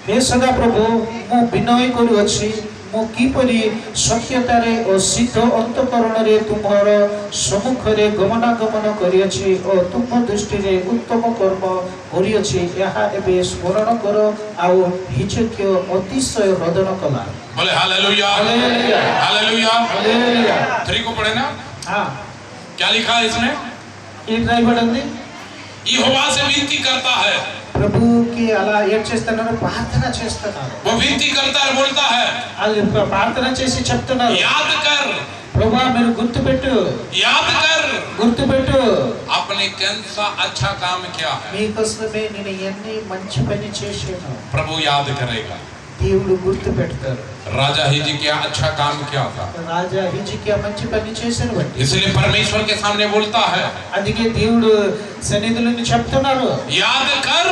Speaker 2: हे सदाप्रभु मु विनय करूअछि, मु किपरि सत्यतारे ओ सिद्ध अंतकरणरे तुमर सम्मुखरे गमनागमन करिअछि ओ तुम दृष्टिरे उत्तम कर्म करिअछि, ଏହା ଏବେ ସ୍ମରଣ କର। ଆଉ ହିଜକିया ଅତିଶୟ ରୋଦନ କଲା।
Speaker 1: बोले हालेलुया,
Speaker 2: हालेलुया,
Speaker 1: हालेलुया।
Speaker 2: हालेलुया।
Speaker 1: 3 को पढ़े ना,
Speaker 2: हाँ,
Speaker 1: क्या लिखा है इसमें?
Speaker 2: ये రాయబడింది,
Speaker 1: यहोवा से विनती करता है,
Speaker 2: ప్రభుకి అలా ఏం చేస్తున్నారు, ప్రార్థన చేస్తున్నారు.
Speaker 1: वो विनती करता है, बोलता है
Speaker 2: వాళ్ళు ప్రార్థన చేసి చెప్తున్నారు,
Speaker 1: याद कर,
Speaker 2: ప్రభువా మీరు గుర్తుపెట్టు,
Speaker 1: याद कर
Speaker 2: గుర్తుపెట్టు,
Speaker 1: आपने कौन सा अच्छा काम किया है।
Speaker 2: మీకోసమే నేను ఎన్ని మంచి పని చేశాను.
Speaker 1: प्रभु याद करेगा।
Speaker 2: దేవుడు గుర్తుపెడతారు.
Speaker 1: राजा हिजकिया अच्छा काम किया था,
Speaker 2: రాజా హిజ్కియా మంచి పని చేశారు బట్టి
Speaker 1: इसलिए परमेश्वर के सामने बोलता है,
Speaker 2: అందుకే దేవుడు సన్నిధిలో చెప్తున్నారు,
Speaker 1: याद कर,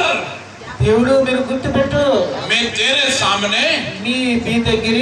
Speaker 2: దేవుడు మీరు గుర్తుపెట్టు,
Speaker 1: मैं तेरे सामने
Speaker 2: మీ దగ్గర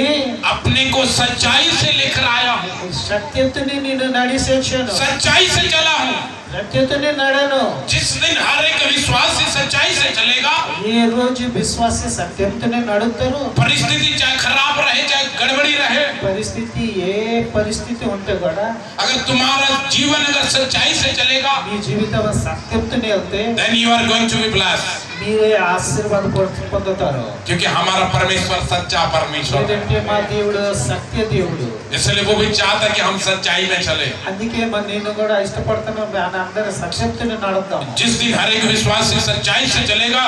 Speaker 1: अपने को सच्चाई से लेकर आया हूँ,
Speaker 2: సత్యతని నేను నడిచేశాను,
Speaker 1: सच्चाई से चला हूँ।
Speaker 2: సత్యతని నడను.
Speaker 1: जिस दिन हर एक विश्वासी सच्चाई से चलेगा,
Speaker 2: ఏ రోజు విశ్వాసి సత్యంతోనే నడుస్తారు,
Speaker 1: परिस्थिति चाहे खराब रहे चाहे गड़बड़ी रहे,
Speaker 2: పరిస్థితి ఏ పరిస్థితి ఉంటే కూడా
Speaker 1: अगर तुम्हारा जीवन अगर सच्चाई से चलेगा,
Speaker 2: మీ జీవితం సత్యంతోనే వెళ్తే
Speaker 1: then you are going to be blessed.
Speaker 2: మీరే ఆశీర్వాద పొందుతారు.
Speaker 1: क्योंकि हमारा परमेश्वर सच्चा परमेश्वर है,
Speaker 2: ఎందుకంటే మా దేవుడు సత్య దేవుడు.
Speaker 1: इसलिए वो भी चाहता है कि हम सच्चाई में चले।
Speaker 2: అందుకే మరి నేను కూడా ఇష్టపడుతున్నాను మన అందరి సత్యతను నడుద్దాం.
Speaker 1: जिस दिन हर एक विश्वासी सच्चाई से चलेगा,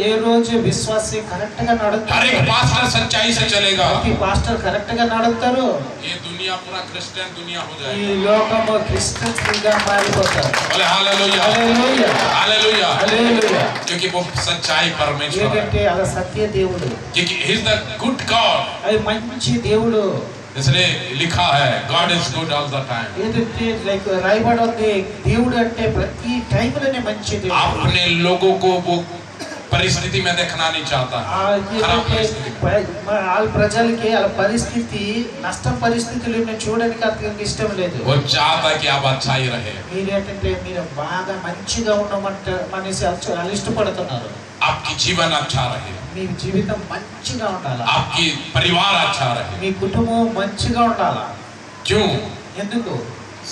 Speaker 2: ఏ రోజు విశ్వాసి కరెక్ట్ గా
Speaker 1: हर
Speaker 2: నడుస్తారు,
Speaker 1: एक पास्टर सच्चाई से चलेगा,
Speaker 2: ప్రతి పాస్టర్ కరెక్ట్ గా నడుస్తారు,
Speaker 1: ये दुनिया पूरा क्रिश्चियन दुनिया हो
Speaker 2: ఈ
Speaker 1: जाएगी।
Speaker 2: లోకము క్రిస్టియన్స్గా మారిపోతారు.
Speaker 1: बोले हालेलुया,
Speaker 2: హల్లెలూయా,
Speaker 1: हालेलुया,
Speaker 2: హల్లెలూయా.
Speaker 1: क्योंकि वो सच्चाई परमेश्वर है,
Speaker 2: ఎందుకంటే అది సత్య దేవుడు,
Speaker 1: क्योंकि he is the good God।
Speaker 2: అది మంచి దేవుడు.
Speaker 1: इसलिए लिखा है God is good all the time।
Speaker 2: ఏదంటే లైక్ రాయబడి ఉంది, దేవుడు అంటే ప్రతి టైంలోనే మంచి దేవుడు.
Speaker 1: अपने लोगों को वो परिस्थिति में देखना नहीं चाहता, खराब परिस्थिति में।
Speaker 2: వాళ్ళ ప్రజలకి వాళ్ళ పరిస్థితి నష్ట పరిస్థితులను చూడడానికి అతనికి ఇష్టం లేదు.
Speaker 1: वो चाहता है कि आप अच्छा ही रहे,
Speaker 2: మీరేంటంటే మీరు బాగా మంచిగా ఉండమంటే మనిషి వాళ్ళు ఇష్టపడుతున్నారు.
Speaker 1: आपकी जीवन अच्छा रहे,
Speaker 2: మీ జీవితం మంచిగా ఉండాలా,
Speaker 1: आपकी परिवार अच्छा रहे।
Speaker 2: మీ కుటుంబం మంచిగా ఉండాలా.
Speaker 1: क्यों?
Speaker 2: ఎందుకు?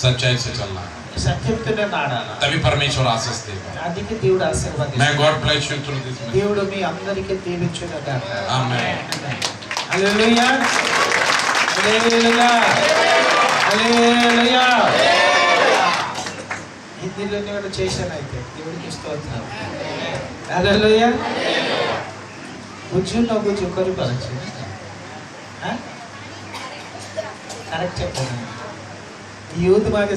Speaker 1: सच्चाई से चलना है,
Speaker 2: సత్యంతోనే నాడాలా.
Speaker 1: तभी परमेश्वर आशीष देगा।
Speaker 2: అందుకే దేవుడు ఆశీర్వాదిస్తాడు.
Speaker 1: मैं God bless you through this message.
Speaker 2: దేవుడు మీ అందరికీ దీవించును గాక.
Speaker 1: आमेन।
Speaker 2: హల్లెలూయా, హల్లెలూయా, హల్లెలూయా. హిందీలోనే కూడా చేశాను అయితే దేవుడికి స్తోత్రం. హల్లెలూయా. బుజ్జు నా బుజ్జు కొరిపరచు కరెక్ట్ చెప్పాను. యూత్ మాకు